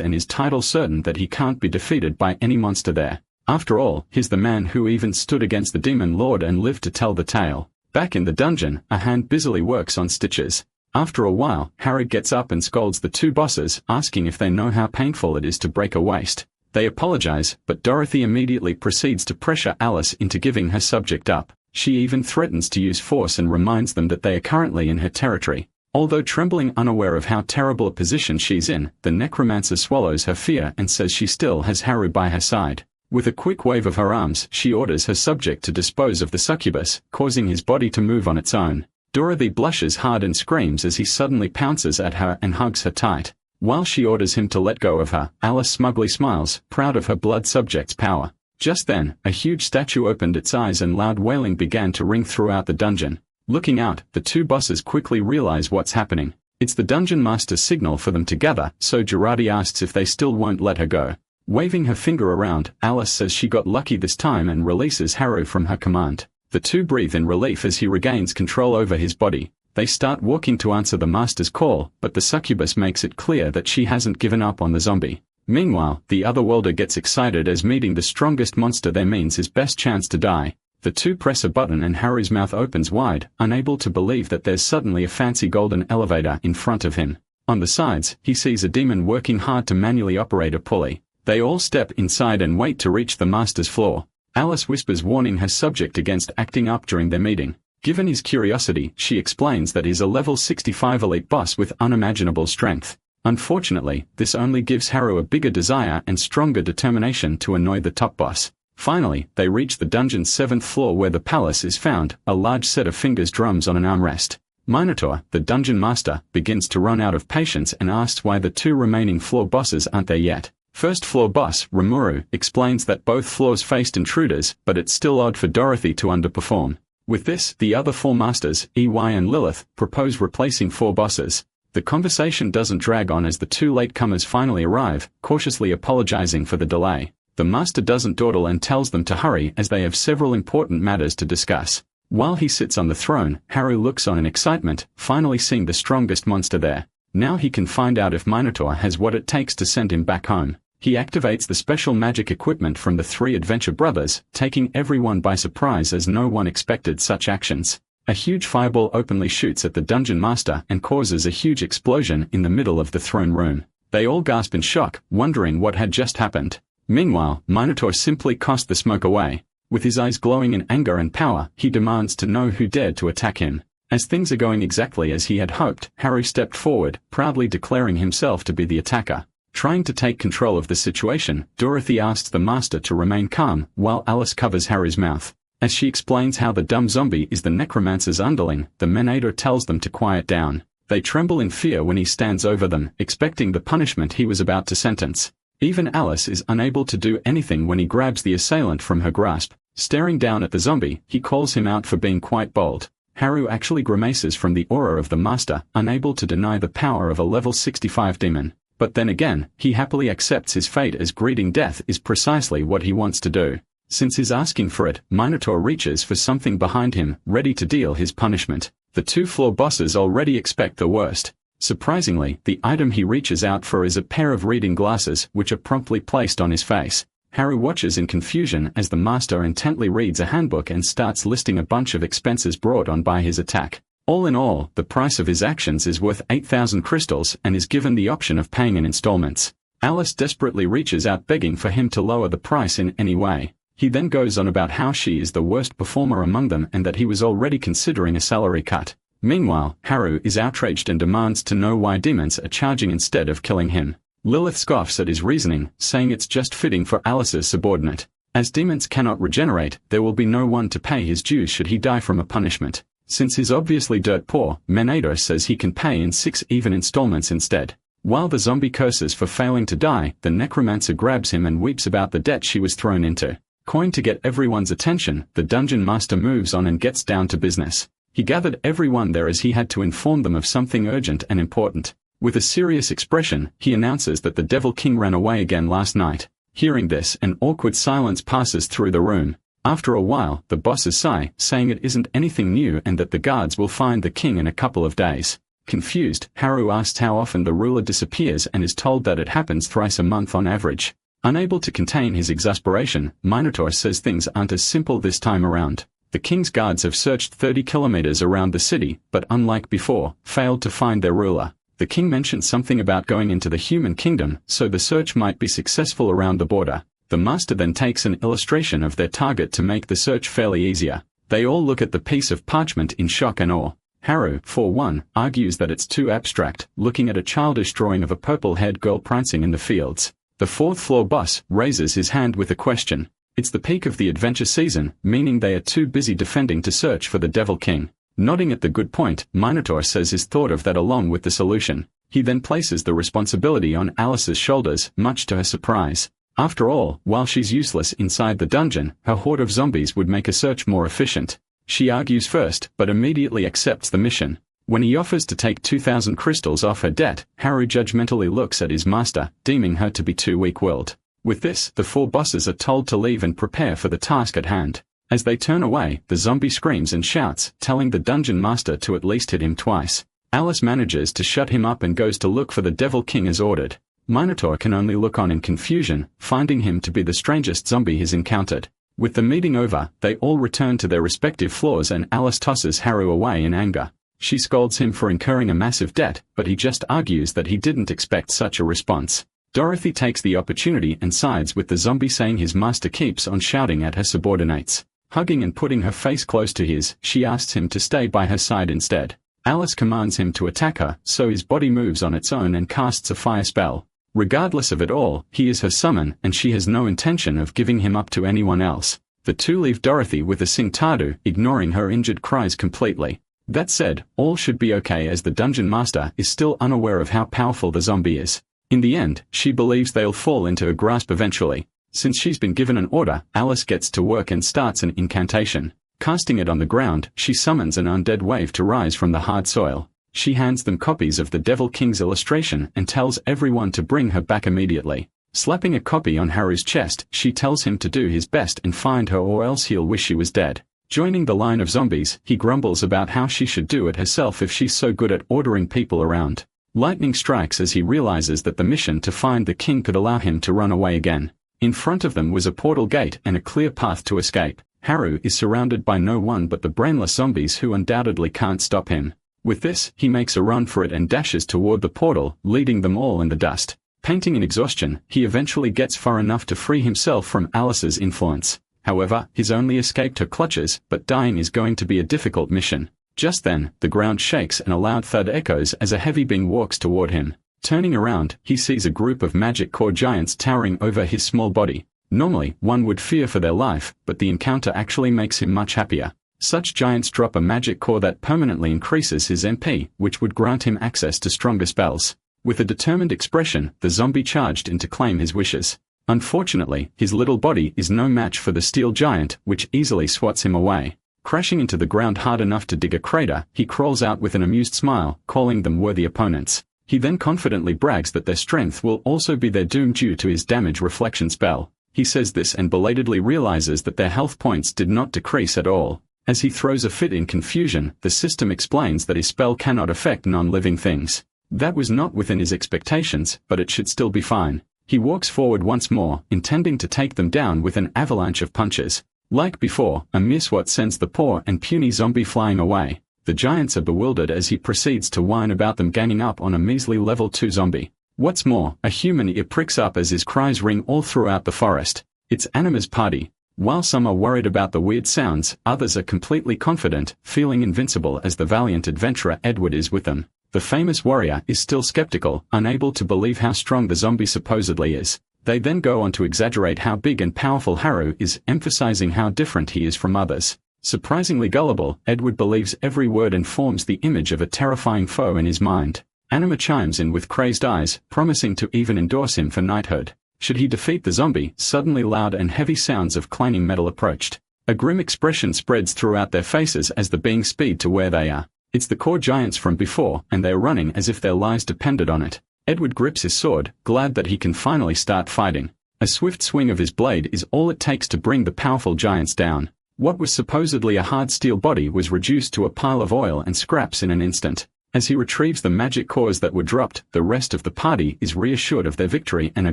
and his title certain that he can't be defeated by any monster there. After all, he's the man who even stood against the demon lord and lived to tell the tale. Back in the dungeon, a hand busily works on stitches. After a while, Harry gets up and scolds the two bosses, asking if they know how painful it is to break a waist. They apologize, but Dorothy immediately proceeds to pressure Alice into giving her subject up. She even threatens to use force and reminds them that they are currently in her territory. Although trembling unaware of how terrible a position she's in, the necromancer swallows her fear and says she still has Harry by her side. With a quick wave of her arms, she orders her subject to dispose of the succubus, causing his body to move on its own. Dorothy blushes hard and screams as he suddenly pounces at her and hugs her tight. While she orders him to let go of her, Alice smugly smiles, proud of her blood subject's power. Just then, a huge statue opened its eyes and loud wailing began to ring throughout the dungeon. Looking out, the two bosses quickly realize what's happening. It's the dungeon master's signal for them to gather, so Girardi asks if they still won't let her go. Waving her finger around, Alice says she got lucky this time and releases Haru from her command. The two breathe in relief as he regains control over his body. They start walking to answer the master's call, but the succubus makes it clear that she hasn't given up on the zombie. Meanwhile, the otherworlder gets excited as meeting the strongest monster there means his best chance to die. The two press a button and Harry's mouth opens wide, unable to believe that there's suddenly a fancy golden elevator in front of him. On the sides, he sees a demon working hard to manually operate a pulley. They all step inside and wait to reach the master's floor. Alice whispers warning her subject against acting up during their meeting. Given his curiosity, she explains that he's a level 65 elite boss with unimaginable strength. Unfortunately, this only gives Haru a bigger desire and stronger determination to annoy the top boss. Finally, they reach the dungeon's 7th floor where the palace is found, a large set of fingers drums on an armrest. Minotaur, the dungeon master, begins to run out of patience and asks why the two remaining floor bosses aren't there yet. First floor boss, Rimuru, explains that both floors faced intruders, but it's still odd for Dorothy to underperform. With this, the other four masters, EY and Lilith, propose replacing four bosses. The conversation doesn't drag on as the two latecomers finally arrive, cautiously apologizing for the delay. The master doesn't dawdle and tells them to hurry as they have several important matters to discuss. While he sits on the throne, Haru looks on in excitement, finally seeing the strongest monster there. Now he can find out if Minotaur has what it takes to send him back home. He activates the special magic equipment from the three adventure brothers, taking everyone by surprise as no one expected such actions. A huge fireball openly shoots at the dungeon master and causes a huge explosion in the middle of the throne room. They all gasp in shock, wondering what had just happened. Meanwhile, Minotaur simply casts the smoke away. With his eyes glowing in anger and power, he demands to know who dared to attack him. As things are going exactly as he had hoped, Harry stepped forward, proudly declaring himself to be the attacker. Trying to take control of the situation, Dorothy asks the master to remain calm, while Alice covers Harry's mouth. As she explains how the dumb zombie is the necromancer's underling, the Menader tells them to quiet down. They tremble in fear when he stands over them, expecting the punishment he was about to sentence. Even Alice is unable to do anything when he grabs the assailant from her grasp. Staring down at the zombie, he calls him out for being quite bold. Haru actually grimaces from the aura of the master, unable to deny the power of a level 65 demon. But then again, he happily accepts his fate as greeting death is precisely what he wants to do. Since he's asking for it, Minotaur reaches for something behind him, ready to deal his punishment. The two floor bosses already expect the worst. Surprisingly, the item he reaches out for is a pair of reading glasses, which are promptly placed on his face. Haru watches in confusion as the master intently reads a handbook and starts listing a bunch of expenses brought on by his attack. All in all, the price of his actions is worth 8,000 crystals and is given the option of paying in installments. Alice desperately reaches out begging for him to lower the price in any way. He then goes on about how she is the worst performer among them and that he was already considering a salary cut. Meanwhile, Haru is outraged and demands to know why demons are charging instead of killing him. Lilith scoffs at his reasoning, saying it's just fitting for Alice's subordinate. As demons cannot regenerate, there will be no one to pay his dues should he die from a punishment. Since he's obviously dirt poor, Menader says he can pay in 6 even installments instead. While the zombie curses for failing to die, the necromancer grabs him and weeps about the debt she was thrown into. Coined to get everyone's attention, the dungeon master moves on and gets down to business. He gathered everyone there as he had to inform them of something urgent and important. With a serious expression, he announces that the Devil King ran away again last night. Hearing this, an awkward silence passes through the room. After a while, the bosses sigh, saying it isn't anything new and that the guards will find the king in a couple of days. Confused, Haru asks how often the ruler disappears and is told that it happens thrice a month on average. Unable to contain his exasperation, Minotaur says things aren't as simple this time around. The king's guards have searched 30 kilometers around the city, but unlike before, failed to find their ruler. The king mentions something about going into the human kingdom, so the search might be successful around the border. The master then takes an illustration of their target to make the search fairly easier. They all look at the piece of parchment in shock and awe. Haru, for one, argues that it's too abstract, looking at a childish drawing of a purple-haired girl prancing in the fields. The fourth-floor boss raises his hand with a question. It's the peak of the adventure season, meaning they are too busy defending to search for the Devil King. Nodding at the good point, Minotaur says he's thought of that along with the solution. He then places the responsibility on Alice's shoulders, much to her surprise. After all, while she's useless inside the dungeon, her horde of zombies would make a search more efficient. She argues first, but immediately accepts the mission. When he offers to take 2,000 crystals off her debt, Haru judgmentally looks at his master, deeming her to be too weak-willed. With this, the four bosses are told to leave and prepare for the task at hand. As they turn away, the zombie screams and shouts, telling the dungeon master to at least hit him twice. Alice manages to shut him up and goes to look for the Devil King as ordered. Minotaur can only look on in confusion, finding him to be the strangest zombie he's encountered. With the meeting over, they all return to their respective floors and Alice tosses Haru away in anger. She scolds him for incurring a massive debt, but he just argues that he didn't expect such a response. Dorothy takes the opportunity and sides with the zombie, saying his master keeps on shouting at her subordinates. Hugging and putting her face close to his, she asks him to stay by her side instead. Alice commands him to attack her, so his body moves on its own and casts a fire spell. Regardless of it all, he is her summon and she has no intention of giving him up to anyone else. The two leave Dorothy with a Singtadu, ignoring her injured cries completely. That said, all should be okay as the dungeon master is still unaware of how powerful the zombie is. In the end, she believes they'll fall into her grasp eventually. Since she's been given an order, Alice gets to work and starts an incantation. Casting it on the ground, she summons an undead wave to rise from the hard soil. She hands them copies of the Devil King's illustration and tells everyone to bring her back immediately. Slapping a copy on Haru's chest, she tells him to do his best and find her or else he'll wish she was dead. Joining the line of zombies, he grumbles about how she should do it herself if she's so good at ordering people around. Lightning strikes as he realizes that the mission to find the king could allow him to run away again. In front of them was a portal gate and a clear path to escape. Haru is surrounded by no one but the brainless zombies who undoubtedly can't stop him. With this, he makes a run for it and dashes toward the portal, leading them all in the dust. Painting in exhaustion, he eventually gets far enough to free himself from Alice's influence. However, he's only escaped her clutches, but dying is going to be a difficult mission. Just then, the ground shakes and a loud thud echoes as a heavy being walks toward him. Turning around, he sees a group of magic core giants towering over his small body. Normally, one would fear for their life, but the encounter actually makes him much happier. Such giants drop a magic core that permanently increases his MP, which would grant him access to stronger spells. With a determined expression, the zombie charged in to claim his wishes. Unfortunately, his little body is no match for the steel giant, which easily swats him away. Crashing into the ground hard enough to dig a crater, he crawls out with an amused smile, calling them worthy opponents. He then confidently brags that their strength will also be their doom due to his damage reflection spell. He says this and belatedly realizes that their health points did not decrease at all. As he throws a fit in confusion, the system explains that his spell cannot affect non-living things. That was not within his expectations, but it should still be fine. He walks forward once more, intending to take them down with an avalanche of punches. Like before, a mere swat sends the poor and puny zombie flying away. The giants are bewildered as he proceeds to whine about them ganging up on a measly level 2 zombie. What's more, a human ear pricks up as his cries ring all throughout the forest. It's Anima's party. While some are worried about the weird sounds, others are completely confident, feeling invincible as the valiant adventurer Edward is with them. The famous warrior is still skeptical, unable to believe how strong the zombie supposedly is. They then go on to exaggerate how big and powerful Haru is, emphasizing how different he is from others. Surprisingly gullible, Edward believes every word and forms the image of a terrifying foe in his mind. Anima chimes in with crazed eyes, promising to even endorse him for knighthood. Should he defeat the zombie, suddenly loud and heavy sounds of clanging metal approached. A grim expression spreads throughout their faces as the beings speed to where they are. It's the core giants from before, and they're running as if their lives depended on it. Edward grips his sword, glad that he can finally start fighting. A swift swing of his blade is all it takes to bring the powerful giants down. What was supposedly a hard steel body was reduced to a pile of oil and scraps in an instant. As he retrieves the magic cores that were dropped, the rest of the party is reassured of their victory and are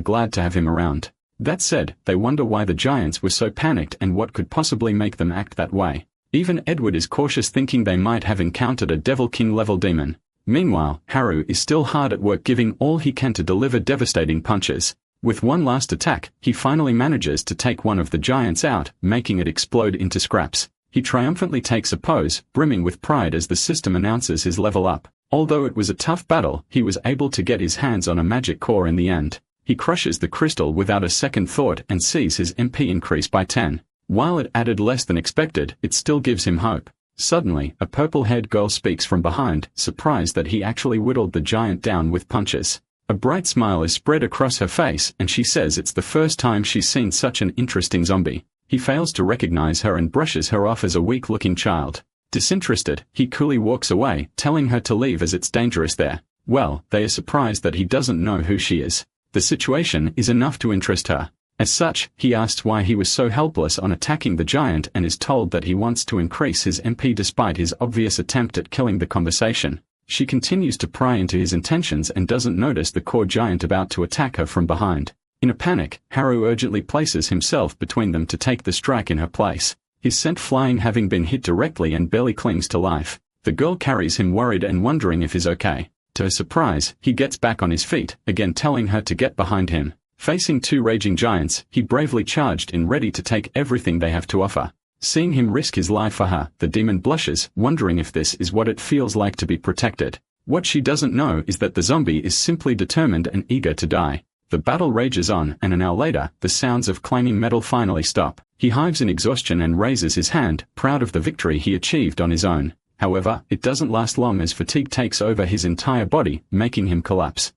glad to have him around. That said, they wonder why the giants were so panicked and what could possibly make them act that way. Even Edward is cautious, thinking they might have encountered a Devil King level demon. Meanwhile, Haru is still hard at work, giving all he can to deliver devastating punches. With one last attack, he finally manages to take one of the giants out, making it explode into scraps. He triumphantly takes a pose, brimming with pride as the system announces his level up. Although it was a tough battle, he was able to get his hands on a magic core in the end. He crushes the crystal without a second thought and sees his MP increase by 10. While it added less than expected, it still gives him hope. Suddenly, a purple-haired girl speaks from behind, surprised that he actually whittled the giant down with punches. A bright smile is spread across her face, and she says it's the first time she's seen such an interesting zombie. He fails to recognize her and brushes her off as a weak-looking child. Disinterested, he coolly walks away, telling her to leave as it's dangerous there. Well, they are surprised that he doesn't know who she is. The situation is enough to interest her. As such, he asks why he was so helpless on attacking the giant and is told that he wants to increase his MP despite his obvious attempt at killing the conversation. She continues to pry into his intentions and doesn't notice the core giant about to attack her from behind. In a panic, Haru urgently places himself between them to take the strike in her place. His scent flying, having been hit directly, and barely clings to life. The girl carries him, worried and wondering if he's okay. To her surprise, he gets back on his feet, again telling her to get behind him. Facing two raging giants, he bravely charged in, ready to take everything they have to offer. Seeing him risk his life for her, the demon blushes, wondering if this is what it feels like to be protected. What she doesn't know is that the zombie is simply determined and eager to die. The battle rages on, and an hour later, the sounds of clanging metal finally stop. He hives in exhaustion and raises his hand, proud of the victory he achieved on his own. However, it doesn't last long as fatigue takes over his entire body, making him collapse.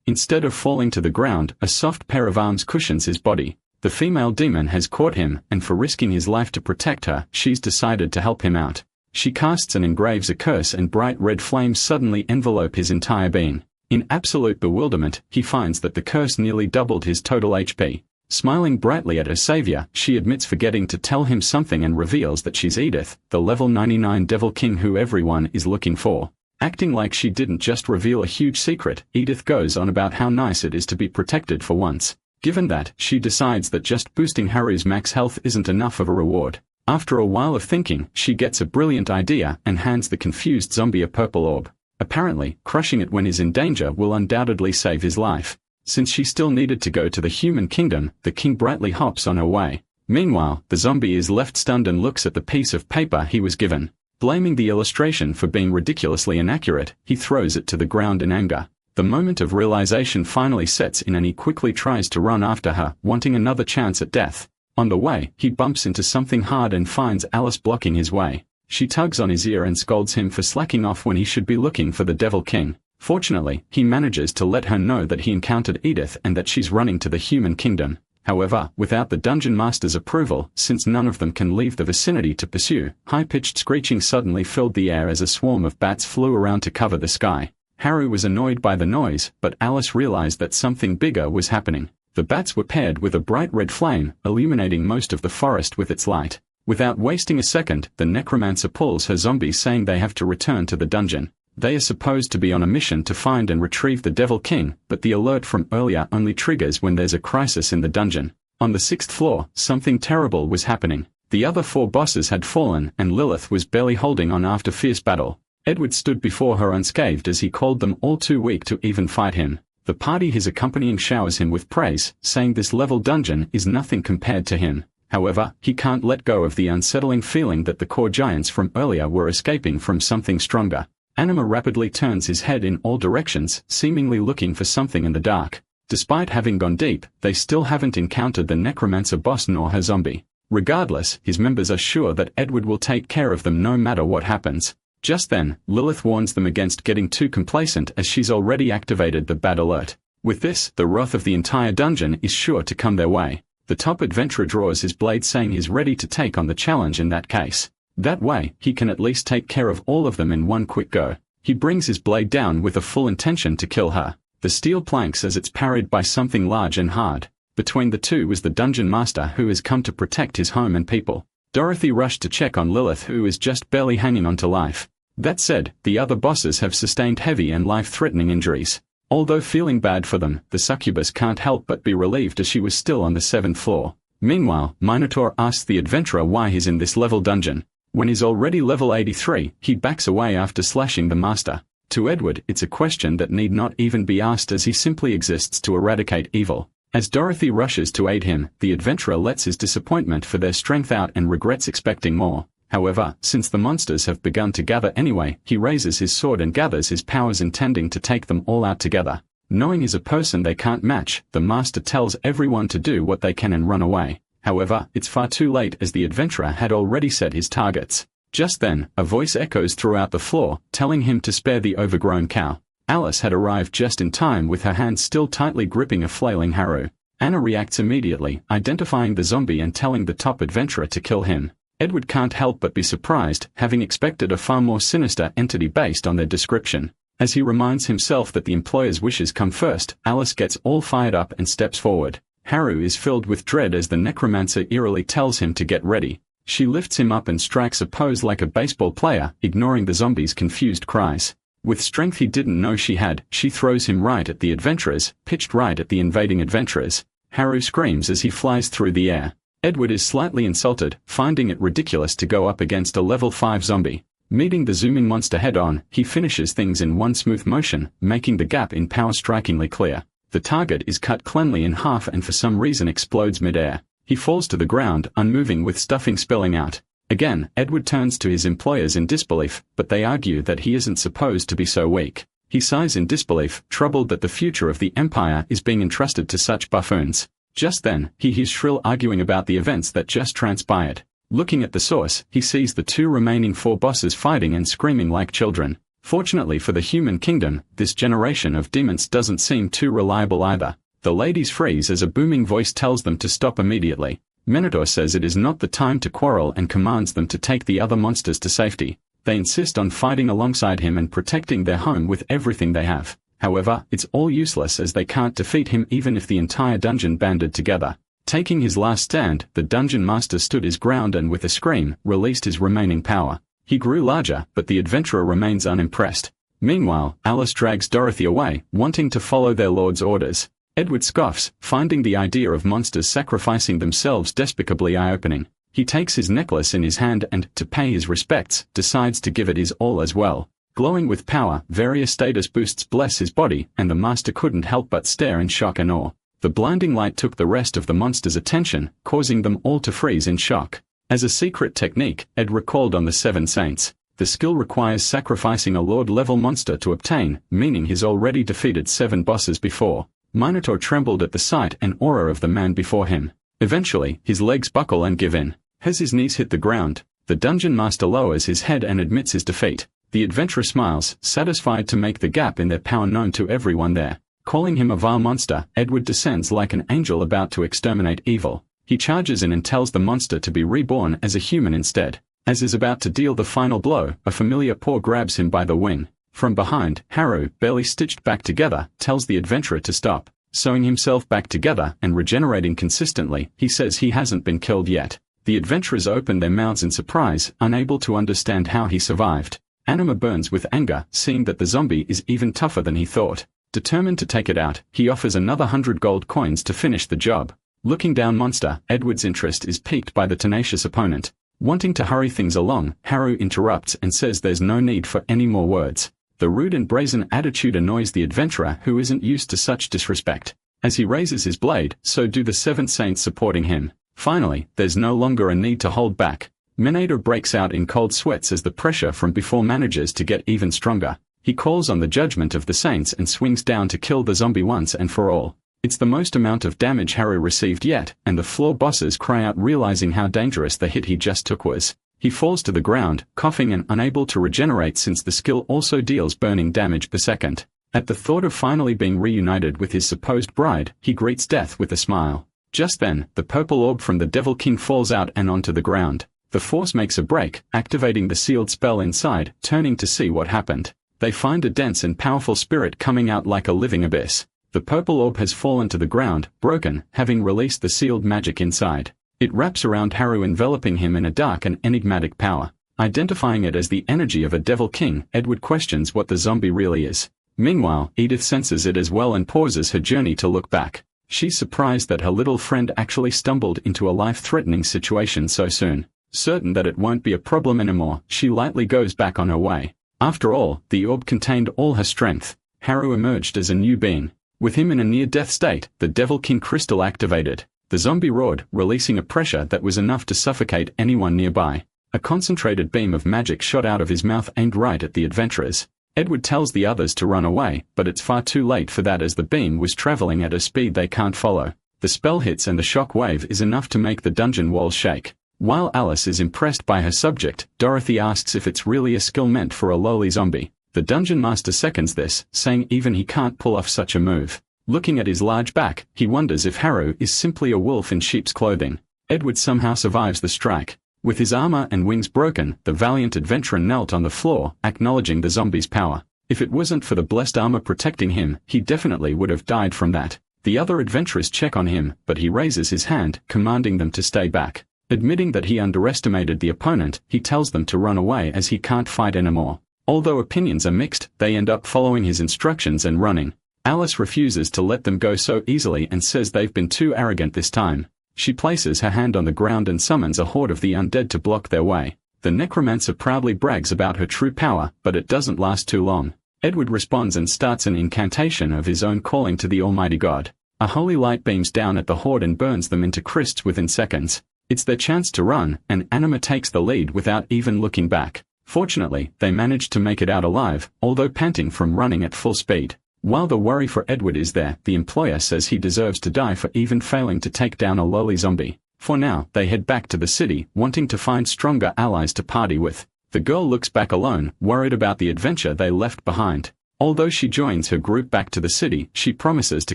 Instead of falling to the ground, a soft pair of arms cushions his body. The female demon has caught him, and for risking his life to protect her, she's decided to help him out. She casts and engraves a curse, and bright red flames suddenly envelope his entire being. In absolute bewilderment, he finds that the curse nearly doubled his total HP. Smiling brightly at her savior, she admits forgetting to tell him something and reveals that she's Edith, the level 99 Devil King who everyone is looking for. Acting like she didn't just reveal a huge secret, Edith goes on about how nice it is to be protected for once. Given that, she decides that just boosting Haru's max health isn't enough of a reward. After a while of thinking, she gets a brilliant idea and hands the confused zombie a purple orb. Apparently, crushing it when he's in danger will undoubtedly save his life. Since she still needed to go to the human kingdom, the king brightly hops on her way. Meanwhile, the zombie is left stunned and looks at the piece of paper he was given. Blaming the illustration for being ridiculously inaccurate, he throws it to the ground in anger. The moment of realization finally sets in, and he quickly tries to run after her, wanting another chance at death. On the way, he bumps into something hard and finds Alice blocking his way. She tugs on his ear and scolds him for slacking off when he should be looking for the Devil King. Fortunately, he manages to let her know that he encountered Edith and that she's running to the human kingdom. However, without the dungeon master's approval, since none of them can leave the vicinity to pursue, high-pitched screeching suddenly filled the air as a swarm of bats flew around to cover the sky. Haru was annoyed by the noise, but Alice realized that something bigger was happening. The bats were paired with a bright red flame, illuminating most of the forest with its light. Without wasting a second, the necromancer pulls her zombies, saying they have to return to the dungeon. They are supposed to be on a mission to find and retrieve the Devil King, but the alert from earlier only triggers when there's a crisis in the dungeon. On the 6th floor, something terrible was happening. The other 4 bosses had fallen, and Lilith was barely holding on after fierce battle. Edward stood before her unscathed as he called them all too weak to even fight him. The party he's accompanying showers him with praise, saying this level dungeon is nothing compared to him. However, he can't let go of the unsettling feeling that the core giants from earlier were escaping from something stronger. Anima rapidly turns his head in all directions, seemingly looking for something in the dark. Despite having gone deep, they still haven't encountered the necromancer boss nor her zombie. Regardless, his members are sure that Edward will take care of them no matter what happens. Just then, Lilith warns them against getting too complacent as she's already activated the bad alert. With this, the wrath of the entire dungeon is sure to come their way. The top adventurer draws his blade, saying he's ready to take on the challenge in that case. That way, he can at least take care of all of them in one quick go. He brings his blade down with a full intention to kill her. The steel planks as it's parried by something large and hard. Between the two was the dungeon master who has come to protect his home and people. Dorothy rushed to check on Lilith, who is just barely hanging on to life. That said, the other bosses have sustained heavy and life-threatening injuries. Although feeling bad for them, the succubus can't help but be relieved as she was still on the 7th floor. Meanwhile, Minotaur asks the adventurer why he's in this level dungeon. When he's already level 83, he backs away after slashing the master. To Edward, it's a question that need not even be asked, as he simply exists to eradicate evil. As Dorothy rushes to aid him, the adventurer lets his disappointment for their strength out and regrets expecting more. However, since the monsters have begun to gather anyway, he raises his sword and gathers his powers, intending to take them all out together. Knowing he's a person they can't match, the master tells everyone to do what they can and run away. However, it's far too late, as the adventurer had already set his targets. Just then, a voice echoes throughout the floor, telling him to spare the overgrown cow. Alice had arrived just in time, with her hands still tightly gripping a flailing harrow. Anna reacts immediately, identifying the zombie and telling the top adventurer to kill him. Edward can't help but be surprised, having expected a far more sinister entity based on their description. As he reminds himself that the employer's wishes come first, Alice gets all fired up and steps forward. Haru is filled with dread as the necromancer eerily tells him to get ready. She lifts him up and strikes a pose like a baseball player, ignoring the zombie's confused cries. With strength he didn't know she had, she throws him right at the adventurers, pitched right at the invading adventurers. Haru screams as he flies through the air. Edward is slightly insulted, finding it ridiculous to go up against a level 5 zombie. Meeting the zooming monster head-on, he finishes things in one smooth motion, making the gap in power strikingly clear. The target is cut cleanly in half and for some reason explodes mid-air. He falls to the ground, unmoving with stuffing spilling out. Again, Edward turns to his employers in disbelief, but they argue that he isn't supposed to be so weak. He sighs in disbelief, troubled that the future of the Empire is being entrusted to such buffoons. Just then, he hears Shrill arguing about the events that just transpired. Looking at the source, he sees the 2 remaining 4 bosses fighting and screaming like children. Fortunately for the human kingdom, this generation of demons doesn't seem too reliable either. The ladies freeze as a booming voice tells them to stop immediately. Minotaur says it is not the time to quarrel and commands them to take the other monsters to safety. They insist on fighting alongside him and protecting their home with everything they have. However, it's all useless, as they can't defeat him even if the entire dungeon banded together. Taking his last stand, the dungeon master stood his ground and with a scream, released his remaining power. He grew larger, but the adventurer remains unimpressed. Meanwhile, Alice drags Dorothy away, wanting to follow their lord's orders. Edward scoffs, finding the idea of monsters sacrificing themselves despicably eye-opening. He takes his necklace in his hand and, to pay his respects, decides to give it his all as well. Glowing with power, various status boosts bless his body, and the master couldn't help but stare in shock and awe. The blinding light took the rest of the monster's attention, causing them all to freeze in shock. As a secret technique, Ed recalled on the 7 Saints. The skill requires sacrificing a Lord-level monster to obtain, meaning he's already defeated 7 bosses before. Minotaur trembled at the sight and aura of the man before him. Eventually, his legs buckle and give in. As his knees hit the ground, the dungeon master lowers his head and admits his defeat. The adventurer smiles, satisfied to make the gap in their power known to everyone there. Calling him a vile monster, Edward descends like an angel about to exterminate evil. He charges in and tells the monster to be reborn as a human instead. As is about to deal the final blow, a familiar paw grabs him by the wing. From behind, Haru, barely stitched back together, tells the adventurer to stop. Sewing himself back together and regenerating consistently, he says he hasn't been killed yet. The adventurers open their mouths in surprise, unable to understand how he survived. Anima burns with anger, seeing that the zombie is even tougher than he thought. Determined to take it out, he offers another 100 gold coins to finish the job. Looking down monster, Edward's interest is piqued by the tenacious opponent. Wanting to hurry things along, Haru interrupts and says there's no need for any more words. The rude and brazen attitude annoys the adventurer, who isn't used to such disrespect. As he raises his blade, so do the 7 saints supporting him. Finally, there's no longer a need to hold back. Minotaur breaks out in cold sweats as the pressure from before manages to get even stronger. He calls on the judgment of the saints and swings down to kill the zombie once and for all. It's the most amount of damage Haru received yet, and the floor bosses cry out, realizing how dangerous the hit he just took was. He falls to the ground, coughing and unable to regenerate since the skill also deals burning damage per second. At the thought of finally being reunited with his supposed bride, he greets death with a smile. Just then, the purple orb from the Devil King falls out and onto the ground. The force makes a break, activating the sealed spell inside, turning to see what happened. They find a dense and powerful spirit coming out like a living abyss. The purple orb has fallen to the ground, broken, having released the sealed magic inside. It wraps around Haru, enveloping him in a dark and enigmatic power. Identifying it as the energy of a devil king, Edward questions what the zombie really is. Meanwhile, Edith senses it as well and pauses her journey to look back. She's surprised that her little friend actually stumbled into a life-threatening situation so soon. Certain that it won't be a problem anymore, she lightly goes back on her way. After all, the orb contained all her strength. Haru emerged as a new being. With him in a near-death state, the Devil King crystal activated. The zombie roared, releasing a pressure that was enough to suffocate anyone nearby. A concentrated beam of magic shot out of his mouth, aimed right at the adventurers. Edward tells the others to run away, but it's far too late for that as the beam was traveling at a speed they can't follow. The spell hits and the shock wave is enough to make the dungeon walls shake. While Alice is impressed by her subject, Dorothy asks if it's really a skill meant for a lowly zombie. The dungeon master seconds this, saying even he can't pull off such a move. Looking at his large back, he wonders if Haru is simply a wolf in sheep's clothing. Edward somehow survives the strike. With his armor and wings broken, the valiant adventurer knelt on the floor, acknowledging the zombie's power. If it wasn't for the blessed armor protecting him, he definitely would have died from that. The other adventurers check on him, but he raises his hand, commanding them to stay back. Admitting that he underestimated the opponent, he tells them to run away as he can't fight anymore. Although opinions are mixed, they end up following his instructions and running. Alice refuses to let them go so easily and says they've been too arrogant this time. She places her hand on the ground and summons a horde of the undead to block their way. The necromancer proudly brags about her true power, but it doesn't last too long. Edward responds and starts an incantation of his own, calling to the Almighty God. A holy light beams down at the horde and burns them into crisps within seconds. It's their chance to run, and Anima takes the lead without even looking back. Fortunately, they manage to make it out alive, although panting from running at full speed. While the worry for Edward is there, the employer says he deserves to die for even failing to take down a lowly zombie. For now, they head back to the city, wanting to find stronger allies to party with. The girl looks back alone, worried about the adventure they left behind. Although she joins her group back to the city, she promises to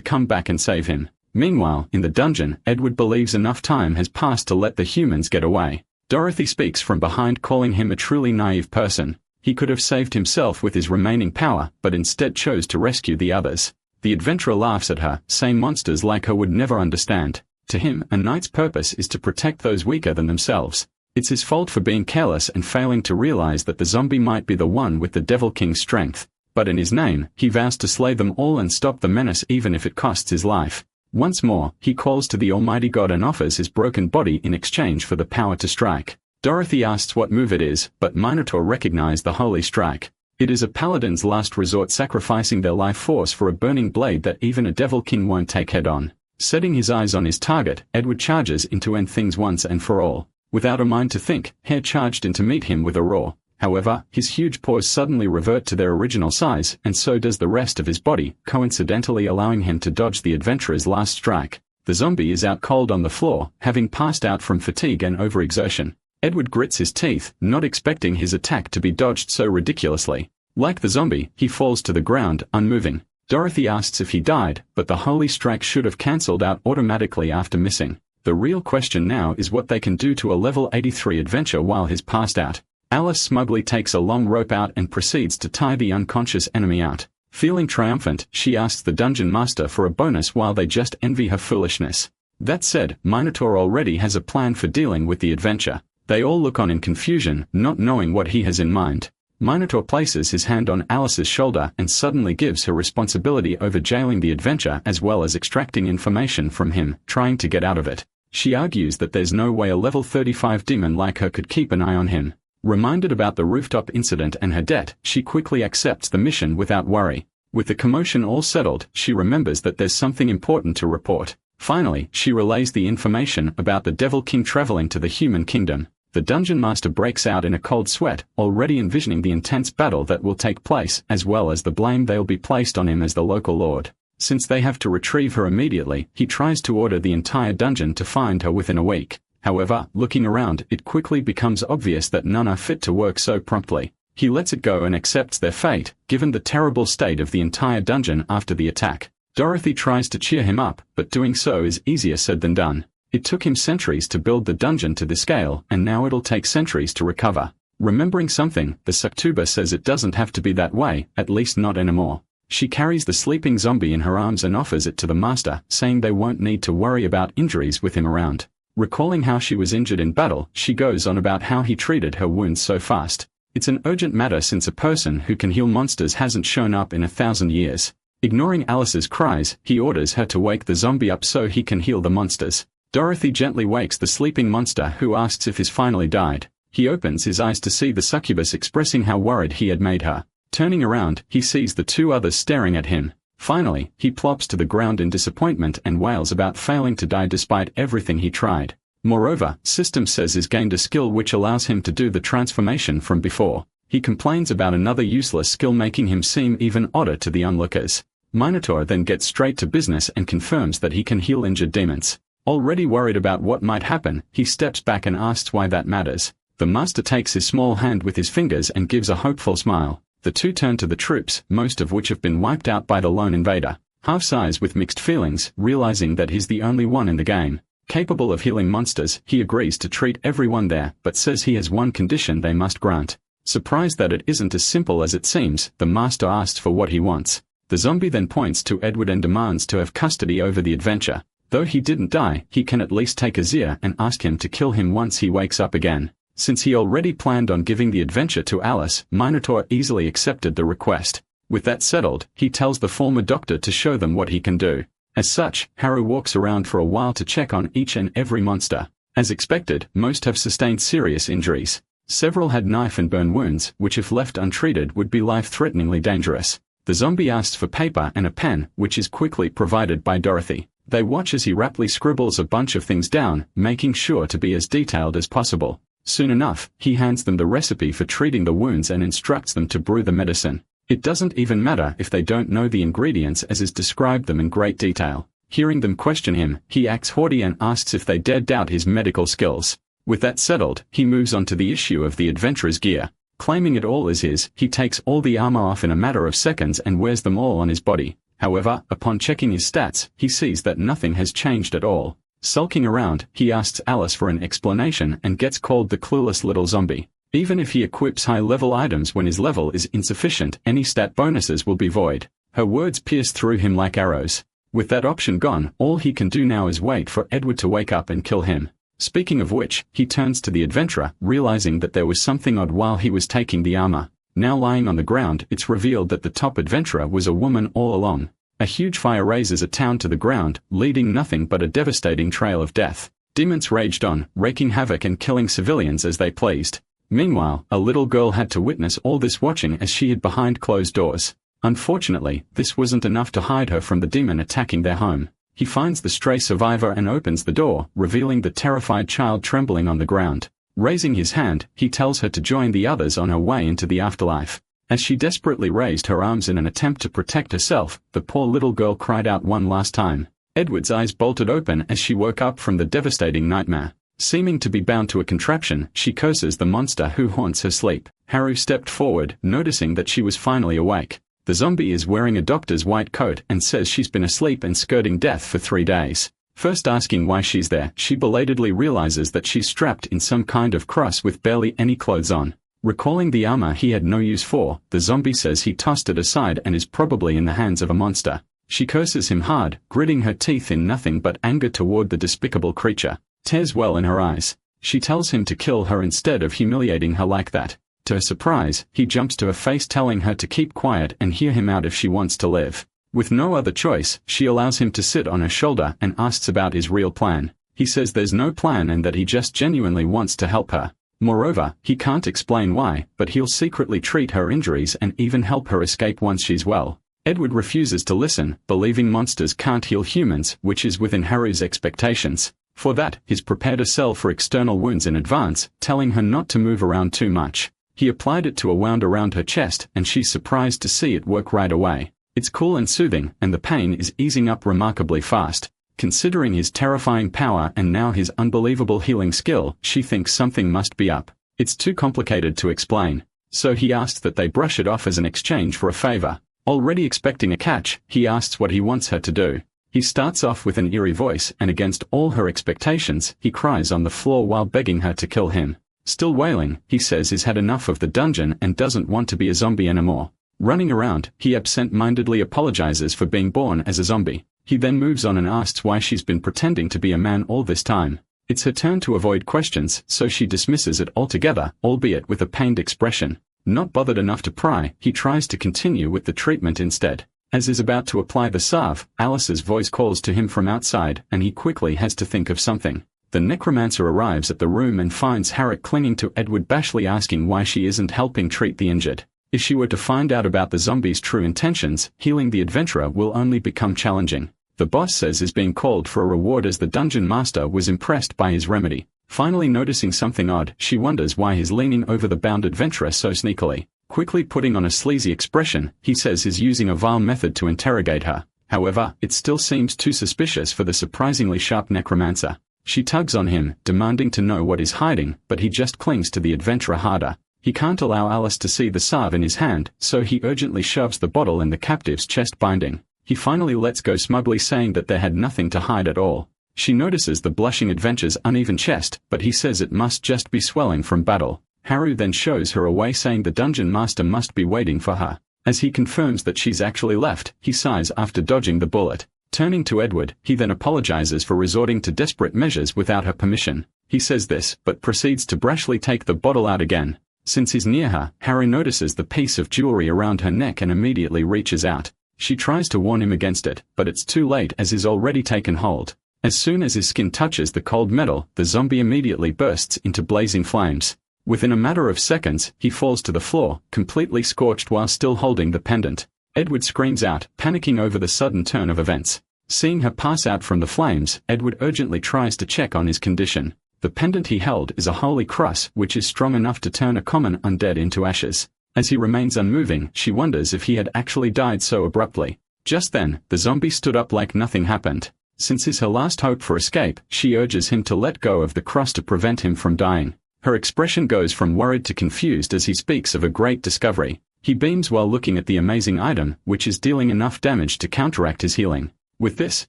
come back and save him. Meanwhile, in the dungeon, Edward believes enough time has passed to let the humans get away. Dorothy speaks from behind, calling him a truly naive person. He could have saved himself with his remaining power, but instead chose to rescue the others. The adventurer laughs at her, saying monsters like her would never understand. To him, a knight's purpose is to protect those weaker than themselves. It's his fault for being careless and failing to realize that the zombie might be the one with the Devil King's strength. But in his name, he vows to slay them all and stop the menace even if it costs his life. Once more, he calls to the Almighty God and offers his broken body in exchange for the power to strike. Dorothy asks what move it is, but Minotaur recognizes the Holy Strike. It is a paladin's last resort, sacrificing their life force for a burning blade that even a Devil King won't take head-on. Setting his eyes on his target, Edward charges in to end things once and for all. Without a mind to think, Hare charged in to meet him with a roar. However, his huge paws suddenly revert to their original size, and so does the rest of his body, coincidentally allowing him to dodge the adventurer's last strike. The zombie is out cold on the floor, having passed out from fatigue and overexertion. Edward grits his teeth, not expecting his attack to be dodged so ridiculously. Like the zombie, he falls to the ground, unmoving. Dorothy asks if he died, but the Holy Strike should have cancelled out automatically after missing. The real question now is what they can do to a level 83 adventure while he's passed out. Alice smugly takes a long rope out and proceeds to tie the unconscious enemy out. Feeling triumphant, she asks the dungeon master for a bonus while they just envy her foolishness. That said, Minotaur already has a plan for dealing with the adventure. They all look on in confusion, not knowing what he has in mind. Minotaur places his hand on Alice's shoulder and suddenly gives her responsibility over jailing the adventurer as well as extracting information from him, trying to get out of it. She argues that there's no way a level 35 demon like her could keep an eye on him. Reminded about the rooftop incident and her debt, she quickly accepts the mission without worry. With the commotion all settled, she remembers that there's something important to report. Finally, she relays the information about the Devil King traveling to the human kingdom. The dungeon master breaks out in a cold sweat, already envisioning the intense battle that will take place, as well as the blame they'll be placed on him as the local lord. Since they have to retrieve her immediately, he tries to order the entire dungeon to find her within a week. However, looking around, it quickly becomes obvious that none are fit to work so promptly. He lets it go and accepts their fate, given the terrible state of the entire dungeon after the attack. Dorothy tries to cheer him up, but doing so is easier said than done. It took him centuries to build the dungeon to this scale, and now it'll take centuries to recover. Remembering something, the Suctuba says it doesn't have to be that way, at least not anymore. She carries the sleeping zombie in her arms and offers it to the master, saying they won't need to worry about injuries with him around. Recalling how she was injured in battle, she goes on about how he treated her wounds so fast. It's an urgent matter since a person who can heal monsters hasn't shown up in 1,000 years. Ignoring Alice's cries, he orders her to wake the zombie up so he can heal the monsters. Dorothy gently wakes the sleeping monster, who asks if he's finally died. He opens his eyes to see the succubus expressing how worried he had made her. Turning around, he sees the two others staring at him. Finally, he plops to the ground in disappointment and wails about failing to die despite everything he tried. Moreover, System says he's gained a skill which allows him to do the transformation from before. He complains about another useless skill making him seem even odder to the onlookers. Minotaur then gets straight to business and confirms that he can heal injured demons. Already worried about what might happen, he steps back and asks why that matters. The master takes his small hand with his fingers and gives a hopeful smile. The two turn to the troops, most of which have been wiped out by the lone invader. Half sighs with mixed feelings, realizing that he's the only one in the game capable of healing monsters. He agrees to treat everyone there, but says he has one condition they must grant. Surprised that it isn't as simple as it seems, the master asks for what he wants. The zombie then points to Edward and demands to have custody over the adventure. Though he didn't die, he can at least take Azir and ask him to kill him once he wakes up again. Since he already planned on giving the adventure to Alice, Minotaur easily accepted the request. With that settled, he tells the former doctor to show them what he can do. As such, Haru walks around for a while to check on each and every monster. As expected, most have sustained serious injuries. Several had knife and burn wounds, which if left untreated would be life-threateningly dangerous. The zombie asks for paper and a pen, which is quickly provided by Dorothy. They watch as he rapidly scribbles a bunch of things down, making sure to be as detailed as possible. Soon enough, he hands them the recipe for treating the wounds and instructs them to brew the medicine. It doesn't even matter if they don't know the ingredients as is described them in great detail. Hearing them question him, he acts haughty and asks if they dare doubt his medical skills. With that settled, he moves on to the issue of the adventurer's gear. Claiming it all is his, he takes all the armor off in a matter of seconds and wears them all on his body. However, upon checking his stats, he sees that nothing has changed at all. Sulking around, he asks Alice for an explanation and gets called the clueless little zombie. Even if he equips high-level items when his level is insufficient, any stat bonuses will be void. Her words pierce through him like arrows. With that option gone, all he can do now is wait for Edward to wake up and kill him. Speaking of which, he turns to the adventurer, realizing that there was something odd while he was taking the armor. Now lying on the ground, it's revealed that the top adventurer was a woman all along. A huge fire razes a town to the ground, leading nothing but a devastating trail of death. Demons raged on, wreaking havoc and killing civilians as they pleased. Meanwhile, a little girl had to witness all this watching as she hid behind closed doors. Unfortunately, this wasn't enough to hide her from the demon attacking their home. He finds the stray survivor and opens the door, revealing the terrified child trembling on the ground. Raising his hand, he tells her to join the others on her way into the afterlife. As she desperately raised her arms in an attempt to protect herself, the poor little girl cried out one last time. Edward's eyes bolted open as she woke up from the devastating nightmare. Seeming to be bound to a contraption, she curses the monster who haunts her sleep. Haru stepped forward, noticing that she was finally awake. The zombie is wearing a doctor's white coat and says she's been asleep and skirting death for 3 days. First asking why she's there, she belatedly realizes that she's strapped in some kind of cross with barely any clothes on. Recalling the armor he had no use for, the zombie says he tossed it aside and is probably in the hands of a monster. She curses him hard, gritting her teeth in nothing but anger toward the despicable creature. Tears well in her eyes. She tells him to kill her instead of humiliating her like that. To her surprise, he jumps to her face telling her to keep quiet and hear him out if she wants to live. With no other choice, she allows him to sit on her shoulder and asks about his real plan. He says there's no plan and that he just genuinely wants to help her. Moreover, he can't explain why, but he'll secretly treat her injuries and even help her escape once she's well. Edward refuses to listen, believing monsters can't heal humans, which is within Haru's expectations. For that, he's prepared a cell for external wounds in advance, telling her not to move around too much. He applied it to a wound around her chest, and she's surprised to see it work right away. It's cool and soothing, and the pain is easing up remarkably fast. Considering his terrifying power and now his unbelievable healing skill, she thinks something must be up. It's too complicated to explain. So he asks that they brush it off as an exchange for a favor. Already expecting a catch, he asks what he wants her to do. He starts off with an eerie voice, and against all her expectations, he cries on the floor while begging her to kill him. Still wailing, he says he's had enough of the dungeon and doesn't want to be a zombie anymore. Running around, he absent-mindedly apologizes for being born as a zombie. He then moves on and asks why she's been pretending to be a man all this time. It's her turn to avoid questions, so she dismisses it altogether, albeit with a pained expression. Not bothered enough to pry, he tries to continue with the treatment instead. As is about to apply the salve, Alice's voice calls to him from outside, and he quickly has to think of something. The necromancer arrives at the room and finds Harriet clinging to Edward, bashfully asking why she isn't helping treat the injured. If she were to find out about the zombie's true intentions, healing the adventurer will only become challenging. The boss says he's being called for a reward as the dungeon master was impressed by his remedy. Finally noticing something odd, she wonders why he's leaning over the bound adventurer so sneakily. Quickly putting on a sleazy expression, he says he's using a vile method to interrogate her. However, it still seems too suspicious for the surprisingly sharp necromancer. She tugs on him, demanding to know what he's hiding, but he just clings to the adventurer harder. He can't allow Alice to see the salve in his hand, so he urgently shoves the bottle in the captive's chest binding. He finally lets go, smugly saying that they had nothing to hide at all. She notices the blushing adventurer's uneven chest, but he says it must just be swelling from battle. Haru then shows her away, saying the dungeon master must be waiting for her. As he confirms that she's actually left, he sighs after dodging the bullet. Turning to Edward, he then apologizes for resorting to desperate measures without her permission. He says this, but proceeds to brashly take the bottle out again. Since he's near her, Harry notices the piece of jewelry around her neck and immediately reaches out. She tries to warn him against it, but it's too late as he's already taken hold. As soon as his skin touches the cold metal, the zombie immediately bursts into blazing flames. Within a matter of seconds, he falls to the floor, completely scorched while still holding the pendant. Edward screams out, panicking over the sudden turn of events. Seeing her pass out from the flames, Edward urgently tries to check on his condition. The pendant he held is a holy cross, which is strong enough to turn a common undead into ashes. As he remains unmoving, she wonders if he had actually died so abruptly. Just then, the zombie stood up like nothing happened. Since he's her last hope for escape, she urges him to let go of the cross to prevent him from dying. Her expression goes from worried to confused as he speaks of a great discovery. He beams while looking at the amazing item, which is dealing enough damage to counteract his healing. With this,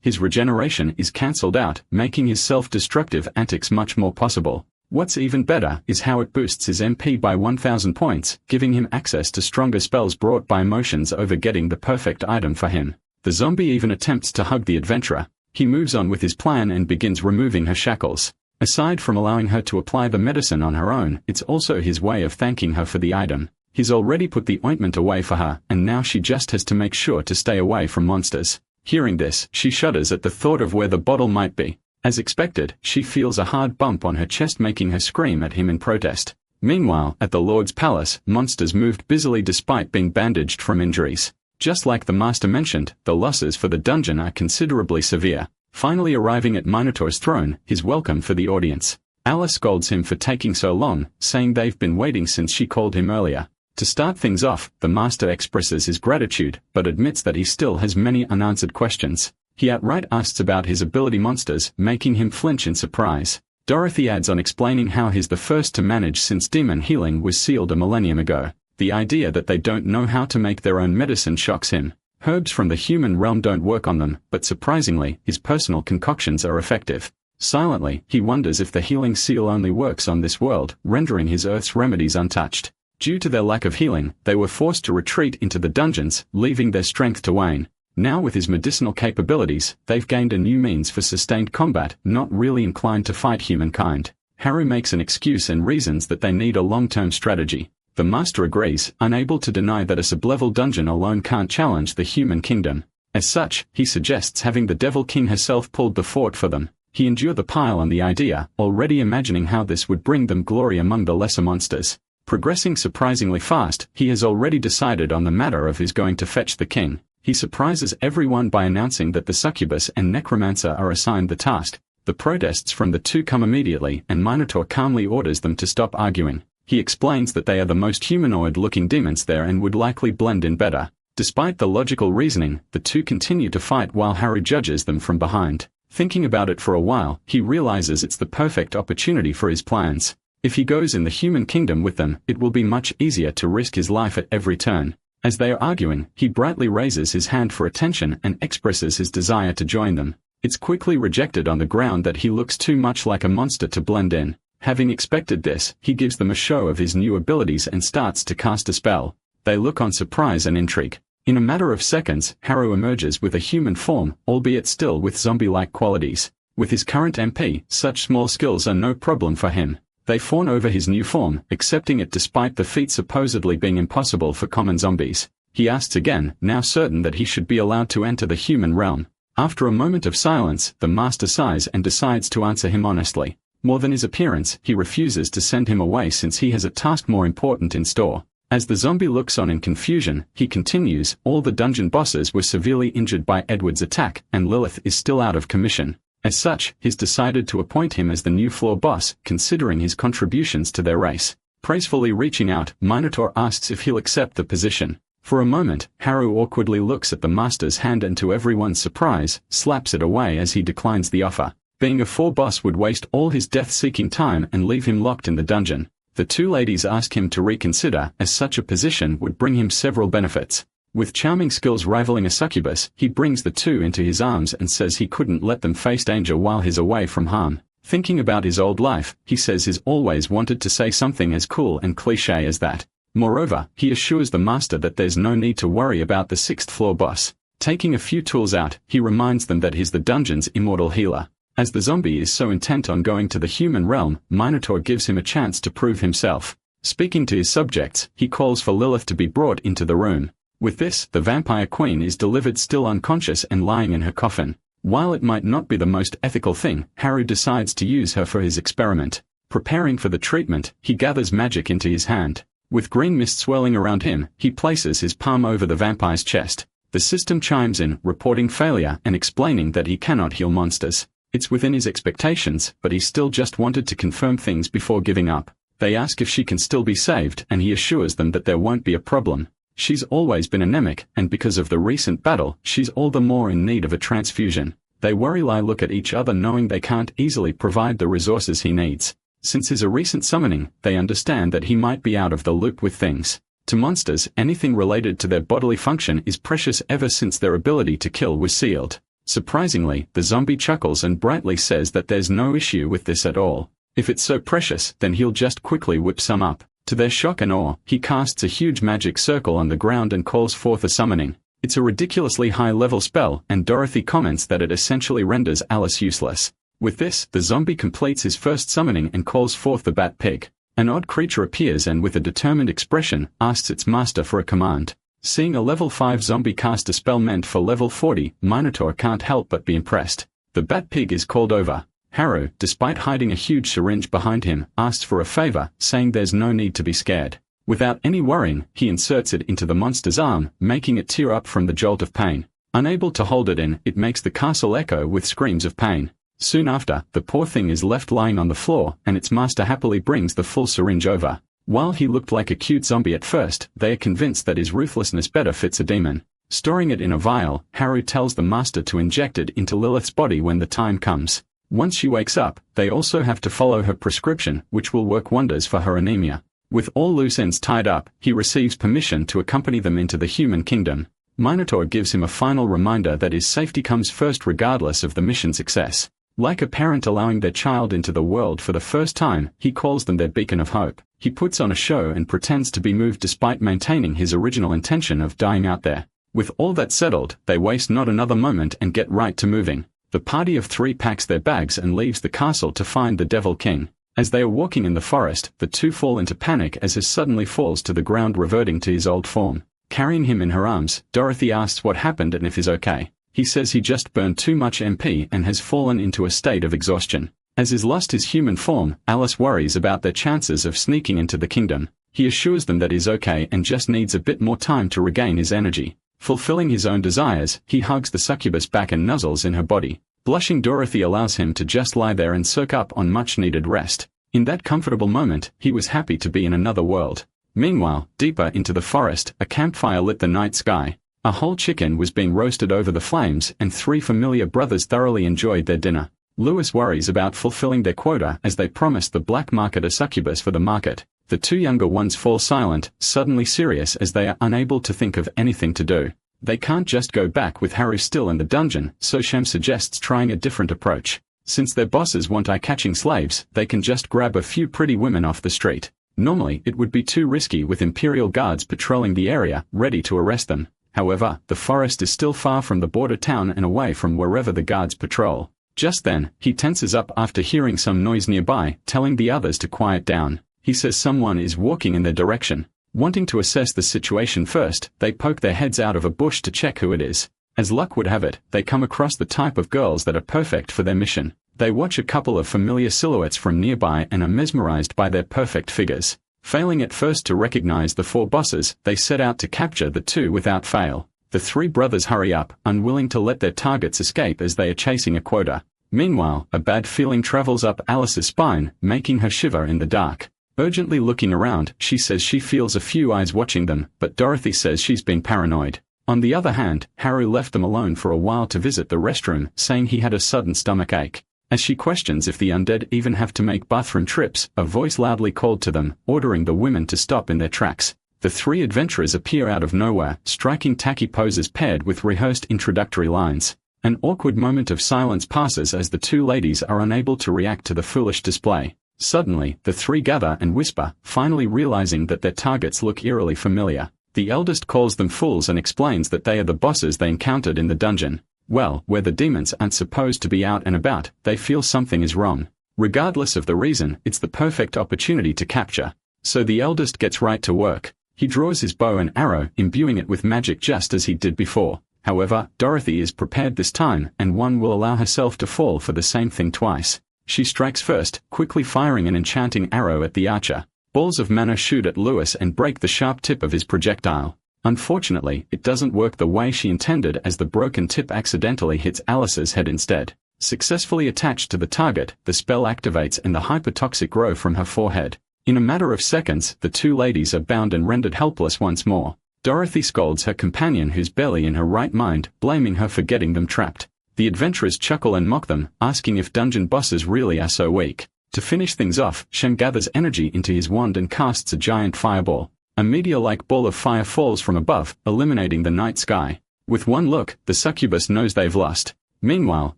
his regeneration is cancelled out, making his self-destructive antics much more possible. What's even better is how it boosts his MP by 1000 points, giving him access to stronger spells brought by emotions over getting the perfect item for him. The zombie even attempts to hug the adventurer. He moves on with his plan and begins removing her shackles. Aside from allowing her to apply the medicine on her own, it's also his way of thanking her for the item. He's already put the ointment away for her, and now she just has to make sure to stay away from monsters. Hearing this, she shudders at the thought of where the bottle might be. As expected, she feels a hard bump on her chest, making her scream at him in protest. Meanwhile, at the Lord's palace, monsters moved busily despite being bandaged from injuries. Just like the master mentioned, the losses for the dungeon are considerably severe. Finally arriving at Minotaur's throne, his welcome for the audience. Alice scolds him for taking so long, saying they've been waiting since she called him earlier. To start things off, the master expresses his gratitude, but admits that he still has many unanswered questions. He outright asks about his ability monsters, making him flinch in surprise. Dorothy adds on, explaining how he's the first to manage since demon healing was sealed a millennium ago. The idea that they don't know how to make their own medicine shocks him. Herbs from the human realm don't work on them, but surprisingly, his personal concoctions are effective. Silently, he wonders if the healing seal only works on this world, rendering his Earth's remedies untouched. Due to their lack of healing, they were forced to retreat into the dungeons, leaving their strength to wane. Now with his medicinal capabilities, they've gained a new means for sustained combat, not really inclined to fight humankind. Haru makes an excuse and reasons that they need a long-term strategy. The master agrees, unable to deny that a sub-level dungeon alone can't challenge the human kingdom. As such, he suggests having the Devil King herself pulled the fort for them. He endured the pile on the idea, already imagining how this would bring them glory among the lesser monsters. Progressing surprisingly fast, he has already decided on the matter of who's going to fetch the king. He surprises everyone by announcing that the succubus and necromancer are assigned the task. The protests from the two come immediately, and Minotaur calmly orders them to stop arguing. He explains that they are the most humanoid-looking demons there and would likely blend in better. Despite the logical reasoning, the two continue to fight while Harry judges them from behind. Thinking about it for a while, he realizes it's the perfect opportunity for his plans. If he goes in the human kingdom with them, it will be much easier to risk his life at every turn. As they are arguing, he brightly raises his hand for attention and expresses his desire to join them. It's quickly rejected on the ground that he looks too much like a monster to blend in. Having expected this, he gives them a show of his new abilities and starts to cast a spell. They look on surprise and intrigue. In a matter of seconds, Haru emerges with a human form, albeit still with zombie-like qualities. With his current MP, such small skills are no problem for him. They fawn over his new form, accepting it despite the feat supposedly being impossible for common zombies. He asks again, now certain that he should be allowed to enter the human realm. After a moment of silence, the master sighs and decides to answer him honestly. More than his appearance, he refuses to send him away since he has a task more important in store. As the zombie looks on in confusion, he continues, all the dungeon bosses were severely injured by Edward's attack, and Lilith is still out of commission. As such, he's decided to appoint him as the new floor boss, considering his contributions to their race. Praisefully reaching out, Minotaur asks if he'll accept the position. For a moment, Haru awkwardly looks at the master's hand and to everyone's surprise, slaps it away as he declines the offer. Being a floor boss would waste all his death-seeking time and leave him locked in the dungeon. The two ladies ask him to reconsider, as such a position would bring him several benefits. With charming skills rivaling a succubus, he brings the two into his arms and says he couldn't let them face danger while he's away from harm. Thinking about his old life, he says he's always wanted to say something as cool and cliché as that. Moreover, he assures the master that there's no need to worry about the sixth floor boss. Taking a few tools out, he reminds them that he's the dungeon's immortal healer. As the zombie is so intent on going to the human realm, Minotaur gives him a chance to prove himself. Speaking to his subjects, he calls for Lilith to be brought into the room. With this, the vampire queen is delivered still unconscious and lying in her coffin. While it might not be the most ethical thing, Haru decides to use her for his experiment. Preparing for the treatment, he gathers magic into his hand. With green mist swirling around him, he places his palm over the vampire's chest. The system chimes in, reporting failure and explaining that he cannot heal monsters. It's within his expectations, but he still just wanted to confirm things before giving up. They ask if she can still be saved, and he assures them that there won't be a problem. She's always been anemic, and because of the recent battle, she's all the more in need of a transfusion. They worry-ly look at each other knowing they can't easily provide the resources he needs. Since his recent summoning, they understand that he might be out of the loop with things. To monsters, anything related to their bodily function is precious ever since their ability to kill was sealed. Surprisingly, the zombie chuckles and brightly says that there's no issue with this at all. If it's so precious, then he'll just quickly whip some up. To their shock and awe, he casts a huge magic circle on the ground and calls forth a summoning. It's a ridiculously high-level spell, and Dorothy comments that it essentially renders Alice useless. With this, the zombie completes his first summoning and calls forth the bat pig. An odd creature appears and with a determined expression, asks its master for a command. Seeing a level 5 zombie cast a spell meant for level 40, Minotaur can't help but be impressed. The bat pig is called over. Haru, despite hiding a huge syringe behind him, asks for a favor, saying there's no need to be scared. Without any worrying, he inserts it into the monster's arm, making it tear up from the jolt of pain. Unable to hold it in, it makes the castle echo with screams of pain. Soon after, the poor thing is left lying on the floor, and its master happily brings the full syringe over. While he looked like a cute zombie at first, they are convinced that his ruthlessness better fits a demon. Storing it in a vial, Haru tells the master to inject it into Lilith's body when the time comes. Once she wakes up, they also have to follow her prescription, which will work wonders for her anemia. With all loose ends tied up, he receives permission to accompany them into the human kingdom. Minotaur gives him a final reminder that his safety comes first regardless of the mission success. Like a parent allowing their child into the world for the first time, he calls them their beacon of hope. He puts on a show and pretends to be moved despite maintaining his original intention of dying out there. With all that settled, they waste not another moment and get right to moving. The party of 3 packs their bags and leaves the castle to find the Devil King. As they are walking in the forest, the two fall into panic as he suddenly falls to the ground, reverting to his old form. Carrying him in her arms, Dorothy asks what happened and if he's okay. He says he just burned too much MP and has fallen into a state of exhaustion. As he's lost his human form, Alice worries about their chances of sneaking into the kingdom. He assures them that he's okay and just needs a bit more time to regain his energy. Fulfilling his own desires, he hugs the succubus back and nuzzles in her body. Blushing Dorothy allows him to just lie there and soak up on much-needed rest. In that comfortable moment, he was happy to be in another world. Meanwhile, deeper into the forest, a campfire lit the night sky. A whole chicken was being roasted over the flames, and 3 familiar brothers thoroughly enjoyed their dinner. Lewis worries about fulfilling their quota as they promised the black market a succubus for the market. The two younger ones fall silent, suddenly serious as they are unable to think of anything to do. They can't just go back with Haru still in the dungeon, so Shem suggests trying a different approach. Since their bosses want eye-catching slaves, they can just grab a few pretty women off the street. Normally, it would be too risky with Imperial guards patrolling the area, ready to arrest them. However, the forest is still far from the border town and away from wherever the guards patrol. Just then, he tenses up after hearing some noise nearby, telling the others to quiet down. He says someone is walking in their direction. Wanting to assess the situation first, they poke their heads out of a bush to check who it is. As luck would have it, they come across the type of girls that are perfect for their mission. They watch a couple of familiar silhouettes from nearby and are mesmerized by their perfect figures. Failing at first to recognize the four bosses, they set out to capture the two without fail. The three brothers hurry up, unwilling to let their targets escape as they are chasing a quota. Meanwhile, a bad feeling travels up Alice's spine, making her shiver in the dark. Urgently looking around, she says she feels a few eyes watching them, but Dorothy says she's been paranoid. On the other hand, Haru left them alone for a while to visit the restroom, saying he had a sudden stomach ache. As she questions if the undead even have to make bathroom trips, a voice loudly called to them, ordering the women to stop in their tracks. The three adventurers appear out of nowhere, striking tacky poses paired with rehearsed introductory lines. An awkward moment of silence passes as the two ladies are unable to react to the foolish display. Suddenly, the three gather and whisper, finally realizing that their targets look eerily familiar. The eldest calls them fools and explains that they are the bosses they encountered in the dungeon. Well, where the demons aren't supposed to be out and about, they feel something is wrong. Regardless of the reason, it's the perfect opportunity to capture. So the eldest gets right to work. He draws his bow and arrow, imbuing it with magic just as he did before. However, Dorothy is prepared this time, and one will allow herself to fall for the same thing twice. She strikes first, quickly firing an enchanting arrow at the archer. Balls of mana shoot at Lewis and break the sharp tip of his projectile. Unfortunately, it doesn't work the way she intended as the broken tip accidentally hits Alice's head instead. Successfully attached to the target, the spell activates and the hypertoxic grow from her forehead. In a matter of seconds, the two ladies are bound and rendered helpless once more. Dorothy scolds her companion who's barely in her right mind, blaming her for getting them trapped. The adventurers chuckle and mock them, asking if dungeon bosses really are so weak. To finish things off, Shem gathers energy into his wand and casts a giant fireball. A meteor-like ball of fire falls from above, illuminating the night sky. With one look, the succubus knows they've lost. Meanwhile,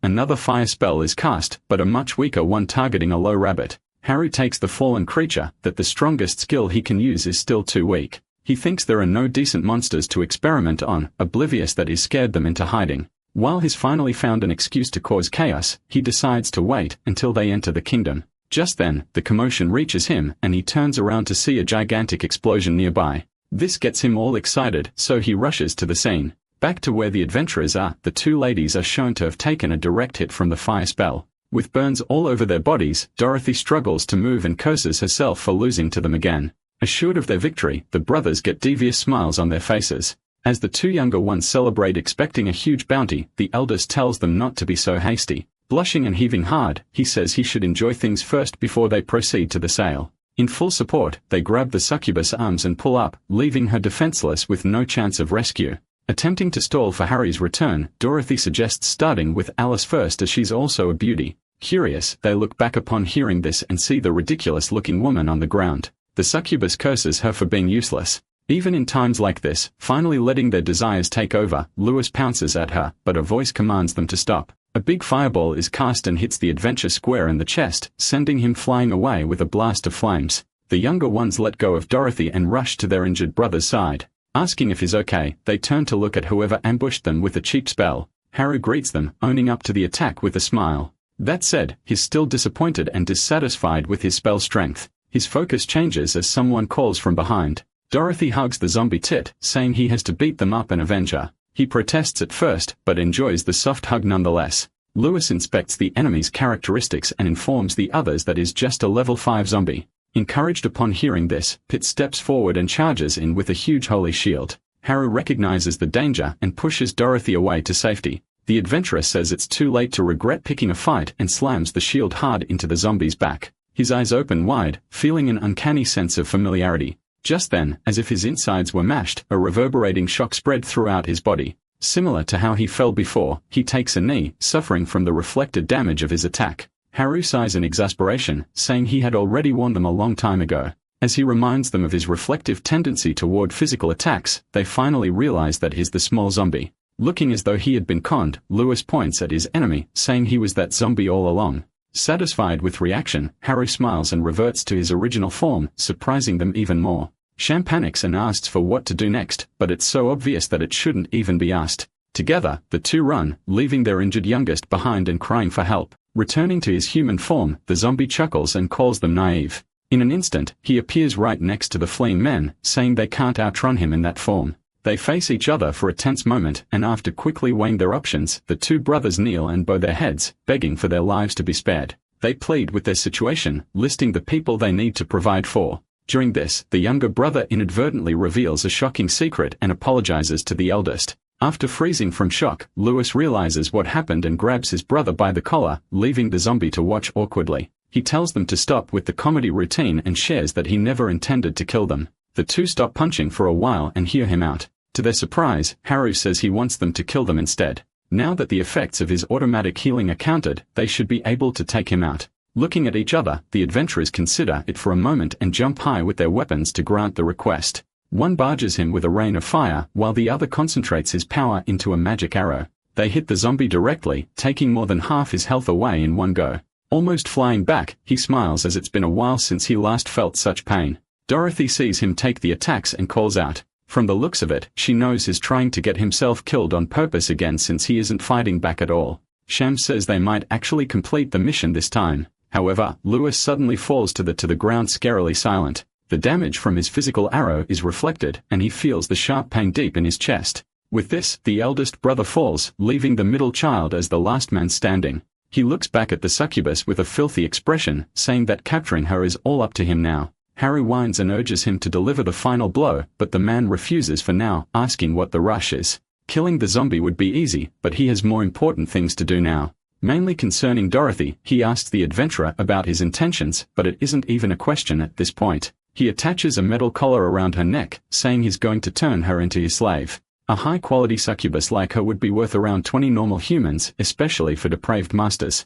another fire spell is cast, but a much weaker one targeting a low rabbit. Haru takes the fallen creature, that the strongest skill he can use is still too weak. He thinks there are no decent monsters to experiment on, oblivious that he's scared them into hiding. While he's finally found an excuse to cause chaos, he decides to wait until they enter the kingdom. Just then, the commotion reaches him, and he turns around to see a gigantic explosion nearby. This gets him all excited, so he rushes to the scene. Back to where the adventurers are, the two ladies are shown to have taken a direct hit from the fire spell. With burns all over their bodies, Dorothy struggles to move and curses herself for losing to them again. Assured of their victory, the brothers get devious smiles on their faces. As the two younger ones celebrate expecting a huge bounty, the eldest tells them not to be so hasty. Blushing and heaving hard, he says he should enjoy things first before they proceed to the sale. In full support, they grab the succubus arms and pull up, leaving her defenseless with no chance of rescue. Attempting to stall for Harry's return, Dorothy suggests starting with Alice first as she's also a beauty. Curious, they look back upon hearing this and see the ridiculous-looking woman on the ground. The succubus curses her for being useless. Even in times like this, finally letting their desires take over, Lewis pounces at her, but a voice commands them to stop. A big fireball is cast and hits the adventure square in the chest, sending him flying away with a blast of flames. The younger ones let go of Dorothy and rush to their injured brother's side. Asking if he's okay, they turn to look at whoever ambushed them with a cheap spell. Haru greets them, owning up to the attack with a smile. That said, he's still disappointed and dissatisfied with his spell strength. His focus changes as someone calls from behind. Dorothy hugs the zombie tit, saying he has to beat them up and avenge her. He protests at first, but enjoys the soft hug nonetheless. Lewis inspects the enemy's characteristics and informs the others that is just a level 5 zombie. Encouraged upon hearing this, Pitt steps forward and charges in with a huge holy shield. Haru recognizes the danger and pushes Dorothy away to safety. The adventurer says it's too late to regret picking a fight and slams the shield hard into the zombie's back. His eyes open wide, feeling an uncanny sense of familiarity. Just then, as if his insides were mashed, a reverberating shock spread throughout his body. Similar to how he fell before, he takes a knee, suffering from the reflected damage of his attack. Haru sighs in exasperation, saying he had already warned them a long time ago. As he reminds them of his reflective tendency toward physical attacks, they finally realize that he's the small zombie. Looking as though he had been conned, Lewis points at his enemy, saying he was that zombie all along. Satisfied with reaction, Haru smiles and reverts to his original form, surprising them even more. Sham panics and asks for what to do next, but it's so obvious that it shouldn't even be asked. Together, the two run, leaving their injured youngest behind and crying for help. Returning to his human form, the zombie chuckles and calls them naive. In an instant, he appears right next to the fleeing men, saying they can't outrun him in that form. They face each other for a tense moment, and after quickly weighing their options, the two brothers kneel and bow their heads, begging for their lives to be spared. They plead with their situation, listing the people they need to provide for. During this, the younger brother inadvertently reveals a shocking secret and apologizes to the eldest. After freezing from shock, Lewis realizes what happened and grabs his brother by the collar, leaving the zombie to watch awkwardly. He tells them to stop with the comedy routine and shares that he never intended to kill them. The two stop punching for a while and hear him out. To their surprise, Haru says he wants them to kill them instead. Now that the effects of his automatic healing are countered, they should be able to take him out. Looking at each other, the adventurers consider it for a moment and jump high with their weapons to grant the request. One barges him with a rain of fire, while the other concentrates his power into a magic arrow. They hit the zombie directly, taking more than half his health away in one go. Almost flying back, he smiles as it's been a while since he last felt such pain. Dorothy sees him take the attacks and calls out. From the looks of it, she knows he's trying to get himself killed on purpose again since he isn't fighting back at all. Sham says they might actually complete the mission this time. However, Lewis suddenly falls to the ground scarily silent. The damage from his physical arrow is reflected, and he feels the sharp pain deep in his chest. With this, the eldest brother falls, leaving the middle child as the last man standing. He looks back at the succubus with a filthy expression, saying that capturing her is all up to him now. Haru whines and urges him to deliver the final blow, but the man refuses for now, asking what the rush is. Killing the zombie would be easy, but he has more important things to do now. Mainly concerning Dorothy, he asks the adventurer about his intentions, but it isn't even a question at this point. He attaches a metal collar around her neck, saying he's going to turn her into his slave. A high-quality succubus like her would be worth around 20 normal humans, especially for depraved masters.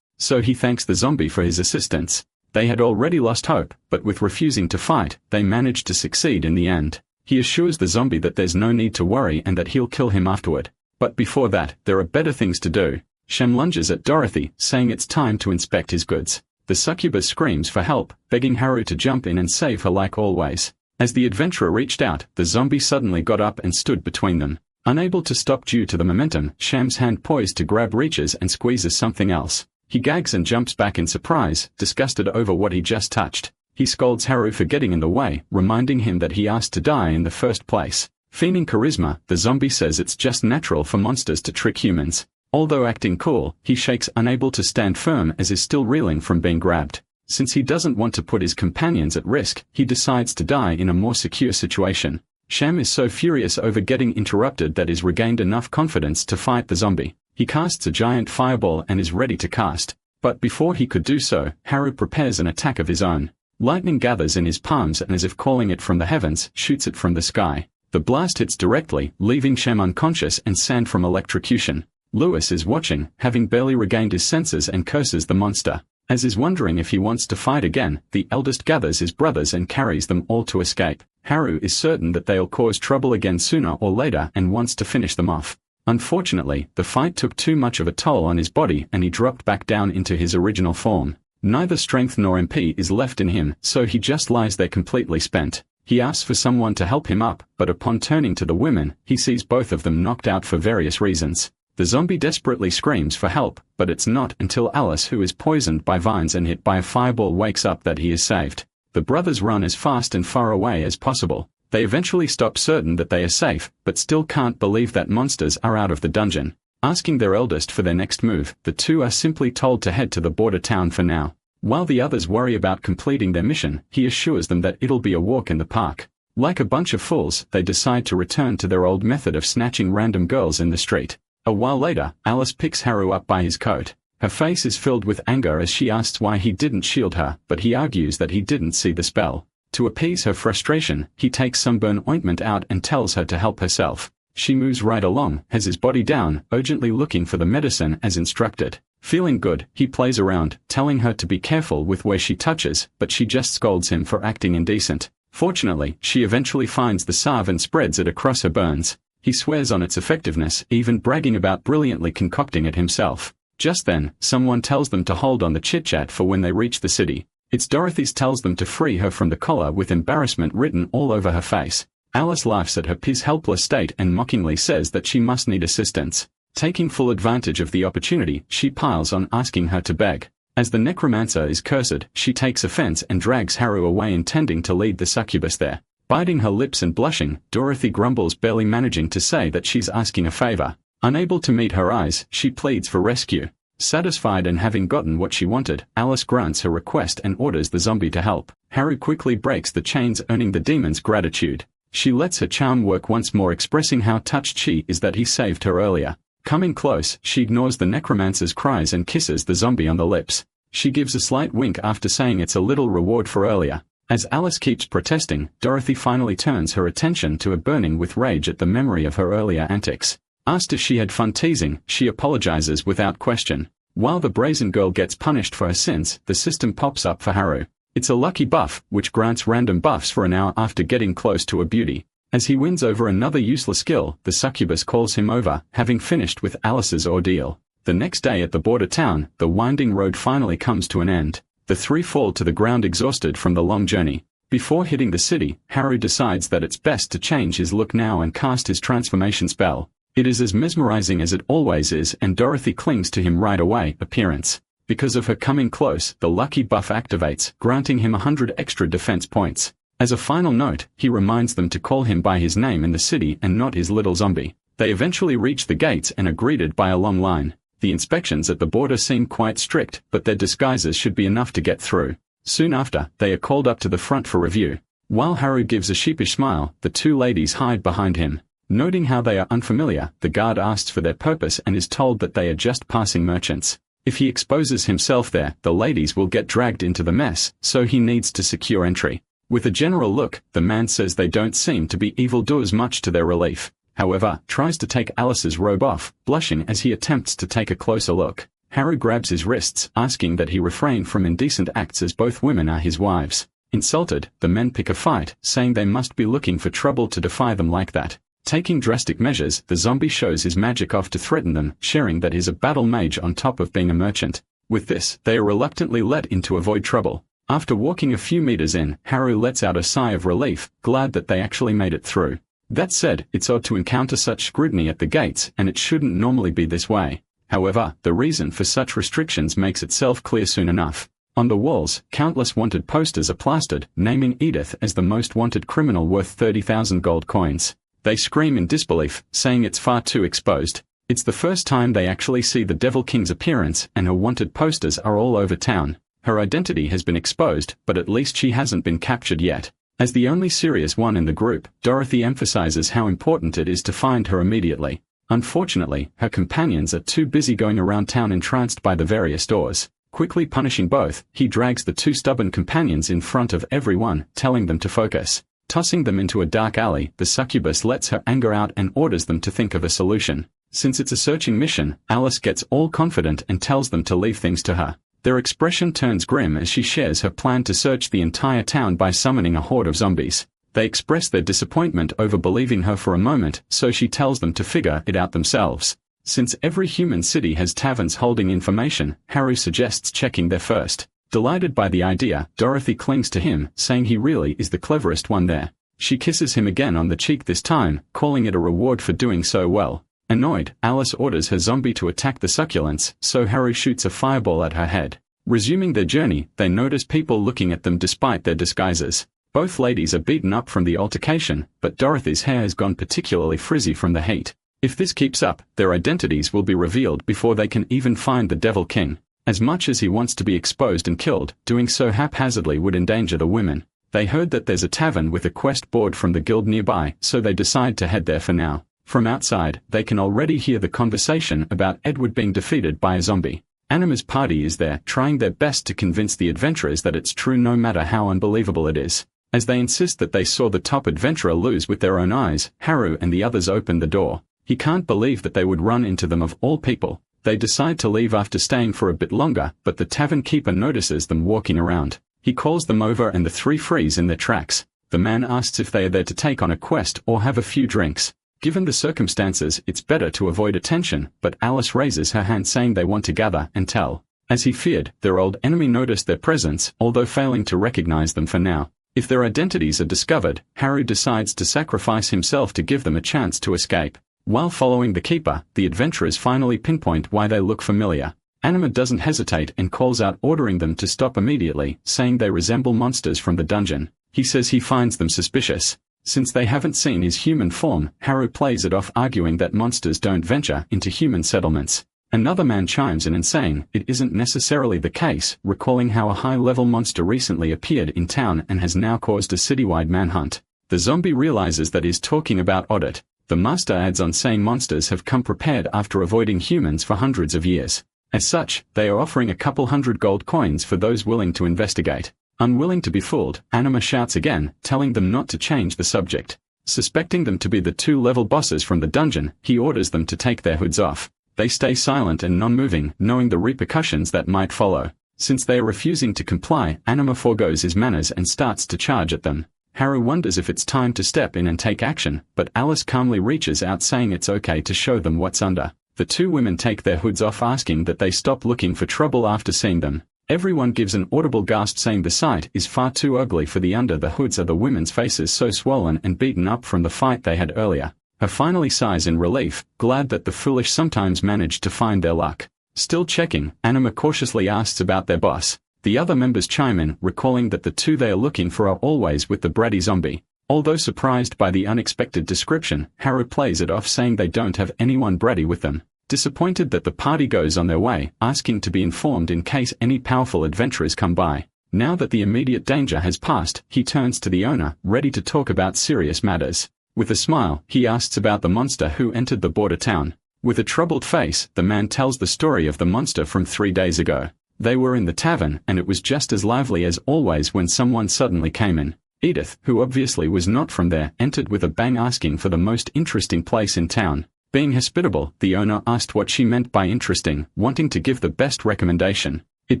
So he thanks the zombie for his assistance. They had already lost hope, but with refusing to fight, they managed to succeed in the end. He assures the zombie that there's no need to worry and that he'll kill him afterward. But before that, there are better things to do. Shem lunges at Dorothy, saying it's time to inspect his goods. The succubus screams for help, begging Haru to jump in and save her like always. As the adventurer reached out, the zombie suddenly got up and stood between them. Unable to stop due to the momentum, Sham's hand poised to grab reaches and squeezes something else. He gags and jumps back in surprise, disgusted over what he just touched. He scolds Haru for getting in the way, reminding him that he asked to die in the first place. Feigning charisma, the zombie says it's just natural for monsters to trick humans. Although acting cool, he shakes, unable to stand firm as is still reeling from being grabbed. Since he doesn't want to put his companions at risk, he decides to die in a more secure situation. Sham is so furious over getting interrupted that he's regained enough confidence to fight the zombie. He casts a giant fireball and is ready to cast. But before he could do so, Haru prepares an attack of his own. Lightning gathers in his palms and as if calling it from the heavens, shoots it from the sky. The blast hits directly, leaving Sham unconscious and sand from electrocution. Lewis is watching, having barely regained his senses, and curses the monster. As is wondering if he wants to fight again, the eldest gathers his brothers and carries them all to escape. Haru is certain that they'll cause trouble again sooner or later and wants to finish them off. Unfortunately, the fight took too much of a toll on his body and he dropped back down into his original form. Neither strength nor MP is left in him, so he just lies there completely spent. He asks for someone to help him up, but upon turning to the women, he sees both of them knocked out for various reasons. The zombie desperately screams for help, but it's not until Alice, who is poisoned by vines and hit by a fireball, wakes up that he is saved. The brothers run as fast and far away as possible. They eventually stop, certain that they are safe, but still can't believe that monsters are out of the dungeon. Asking their eldest for their next move, the two are simply told to head to the border town for now. While the others worry about completing their mission, he assures them that it'll be a walk in the park. Like a bunch of fools, they decide to return to their old method of snatching random girls in the street. A while later, Alice picks Haru up by his coat. Her face is filled with anger as she asks why he didn't shield her, but he argues that he didn't see the spell. To appease her frustration, he takes sunburn ointment out and tells her to help herself. She moves right along, has his body down, urgently looking for the medicine as instructed. Feeling good, he plays around, telling her to be careful with where she touches, but she just scolds him for acting indecent. Fortunately, she eventually finds the salve and spreads it across her burns. He swears on its effectiveness, even bragging about brilliantly concocting it himself. Just then, someone tells them to hold on the chit-chat for when they reach the city. It's Dorothy's tells them to free her from the collar with embarrassment written all over her face. Alice laughs at her P's helpless state and mockingly says that she must need assistance. Taking full advantage of the opportunity, she piles on asking her to beg. As the necromancer is cursed, she takes offense and drags Haru away intending to lead the succubus there. Biting her lips and blushing, Dorothy grumbles, barely managing to say that she's asking a favor. Unable to meet her eyes, she pleads for rescue. Satisfied and having gotten what she wanted, Alice grants her request and orders the zombie to help. Haru quickly breaks the chains, earning the demon's gratitude. She lets her charm work once more, expressing how touched she is that he saved her earlier. Coming close, she ignores the necromancer's cries and kisses the zombie on the lips. She gives a slight wink after saying it's a little reward for earlier. As Alice keeps protesting, Dorothy finally turns her attention to her, burning with rage at the memory of her earlier antics. Asked if she had fun teasing, she apologizes without question. While the brazen girl gets punished for her sins, the system pops up for Haru. It's a lucky buff, which grants random buffs for an hour after getting close to a beauty. As he wins over another useless skill, the succubus calls him over, having finished with Alice's ordeal. The next day at the border town, the winding road finally comes to an end. The three fall to the ground exhausted from the long journey. Before hitting the city, Haru decides that it's best to change his look now and cast his transformation spell. It is as mesmerizing as it always is, and Dorothy clings to him right away. Appearance. Because of her coming close, the lucky buff activates, granting him 100 extra defense points. As a final note, he reminds them to call him by his name in the city and not his little zombie. They eventually reach the gates and are greeted by a long line. The inspections at the border seem quite strict, but their disguises should be enough to get through. Soon after, they are called up to the front for review. While Haru gives a sheepish smile, the two ladies hide behind him. Noting how they are unfamiliar, the guard asks for their purpose and is told that they are just passing merchants. If he exposes himself there, the ladies will get dragged into the mess, so he needs to secure entry. With a general look, the man says they don't seem to be evildoers, much to their relief. However, tries to take Alice's robe off, blushing as he attempts to take a closer look. Haru grabs his wrists, asking that he refrain from indecent acts as both women are his wives. Insulted, the men pick a fight, saying they must be looking for trouble to defy them like that. Taking drastic measures, the zombie shows his magic off to threaten them, sharing that he's a battle mage on top of being a merchant. With this, they are reluctantly let in to avoid trouble. After walking a few meters in, Haru lets out a sigh of relief, glad that they actually made it through. That said, it's odd to encounter such scrutiny at the gates, and it shouldn't normally be this way. However, the reason for such restrictions makes itself clear soon enough. On the walls, countless wanted posters are plastered, naming Edith as the most wanted criminal worth 30,000 gold coins. They scream in disbelief, saying it's far too exposed. It's the first time they actually see the Devil King's appearance, and her wanted posters are all over town. Her identity has been exposed, but at least she hasn't been captured yet. As the only serious one in the group, Dorothy emphasizes how important it is to find her immediately. Unfortunately, her companions are too busy going around town entranced by the various doors. Quickly punishing both, he drags the two stubborn companions in front of everyone, telling them to focus. Tossing them into a dark alley, the succubus lets her anger out and orders them to think of a solution. Since it's a searching mission, Alice gets all confident and tells them to leave things to her. Their expression turns grim as she shares her plan to search the entire town by summoning a horde of zombies. They express their disappointment over believing her for a moment, so she tells them to figure it out themselves. Since every human city has taverns holding information, Haru suggests checking there first. Delighted by the idea, Dorothy clings to him, saying he really is the cleverest one there. She kisses him again on the cheek this time, calling it a reward for doing so well. Annoyed, Alice orders her zombie to attack the succulents, so Haru shoots a fireball at her head. Resuming their journey, they notice people looking at them despite their disguises. Both ladies are beaten up from the altercation, but Dorothy's hair has gone particularly frizzy from the heat. If this keeps up, their identities will be revealed before they can even find the Devil King. As much as he wants to be exposed and killed, doing so haphazardly would endanger the women. They heard that there's a tavern with a quest board from the guild nearby, so they decide to head there for now. From outside, they can already hear the conversation about Edward being defeated by a zombie. Anima's party is there, trying their best to convince the adventurers that it's true no matter how unbelievable it is. As they insist that they saw the top adventurer lose with their own eyes, Haru and the others open the door. He can't believe that they would run into them of all people. They decide to leave after staying for a bit longer, but the tavern keeper notices them walking around. He calls them over and the three freeze in their tracks. The man asks if they are there to take on a quest or have a few drinks. Given the circumstances, it's better to avoid attention, but Alice raises her hand saying they want to gather and tell. As he feared, their old enemy noticed their presence, although failing to recognize them for now. If their identities are discovered, Haru decides to sacrifice himself to give them a chance to escape. While following the keeper, the adventurers finally pinpoint why they look familiar. Anima doesn't hesitate and calls out ordering them to stop immediately, saying they resemble monsters from the dungeon. He says he finds them suspicious. Since they haven't seen his human form, Haru plays it off arguing that monsters don't venture into human settlements. Another man chimes in and saying it isn't necessarily the case, recalling how a high-level monster recently appeared in town and has now caused a citywide manhunt. The zombie realizes that he's talking about Audit. The master adds on saying monsters have come prepared after avoiding humans for hundreds of years. As such, they are offering a couple hundred gold coins for those willing to investigate. Unwilling to be fooled, Anima shouts again, telling them not to change the subject. Suspecting them to be the two-level bosses from the dungeon, he orders them to take their hoods off. They stay silent and non-moving, knowing the repercussions that might follow. Since they are refusing to comply, Anima forgoes his manners and starts to charge at them. Haru wonders if it's time to step in and take action, but Alice calmly reaches out saying it's okay to show them what's under. The two women take their hoods off asking that they stop looking for trouble after seeing them. Everyone gives an audible gasp saying the sight is far too ugly for the under the hoods are the women's faces so swollen and beaten up from the fight they had earlier. Her finally sighs in relief, glad that the foolish sometimes manage to find their luck. Still checking, Anima cautiously asks about their boss. The other members chime in, recalling that the two they are looking for are always with the bratty zombie. Although surprised by the unexpected description, Haru plays it off saying they don't have anyone bratty with them. Disappointed that the party goes on their way, asking to be informed in case any powerful adventurers come by. Now that the immediate danger has passed, he turns to the owner, ready to talk about serious matters. With a smile, he asks about the monster who entered the border town. With a troubled face, the man tells the story of the monster from 3 days ago. They were in the tavern, and it was just as lively as always when someone suddenly came in. Edith, who obviously was not from there, entered with a bang asking for the most interesting place in town. Being hospitable, the owner asked what she meant by interesting, wanting to give the best recommendation. It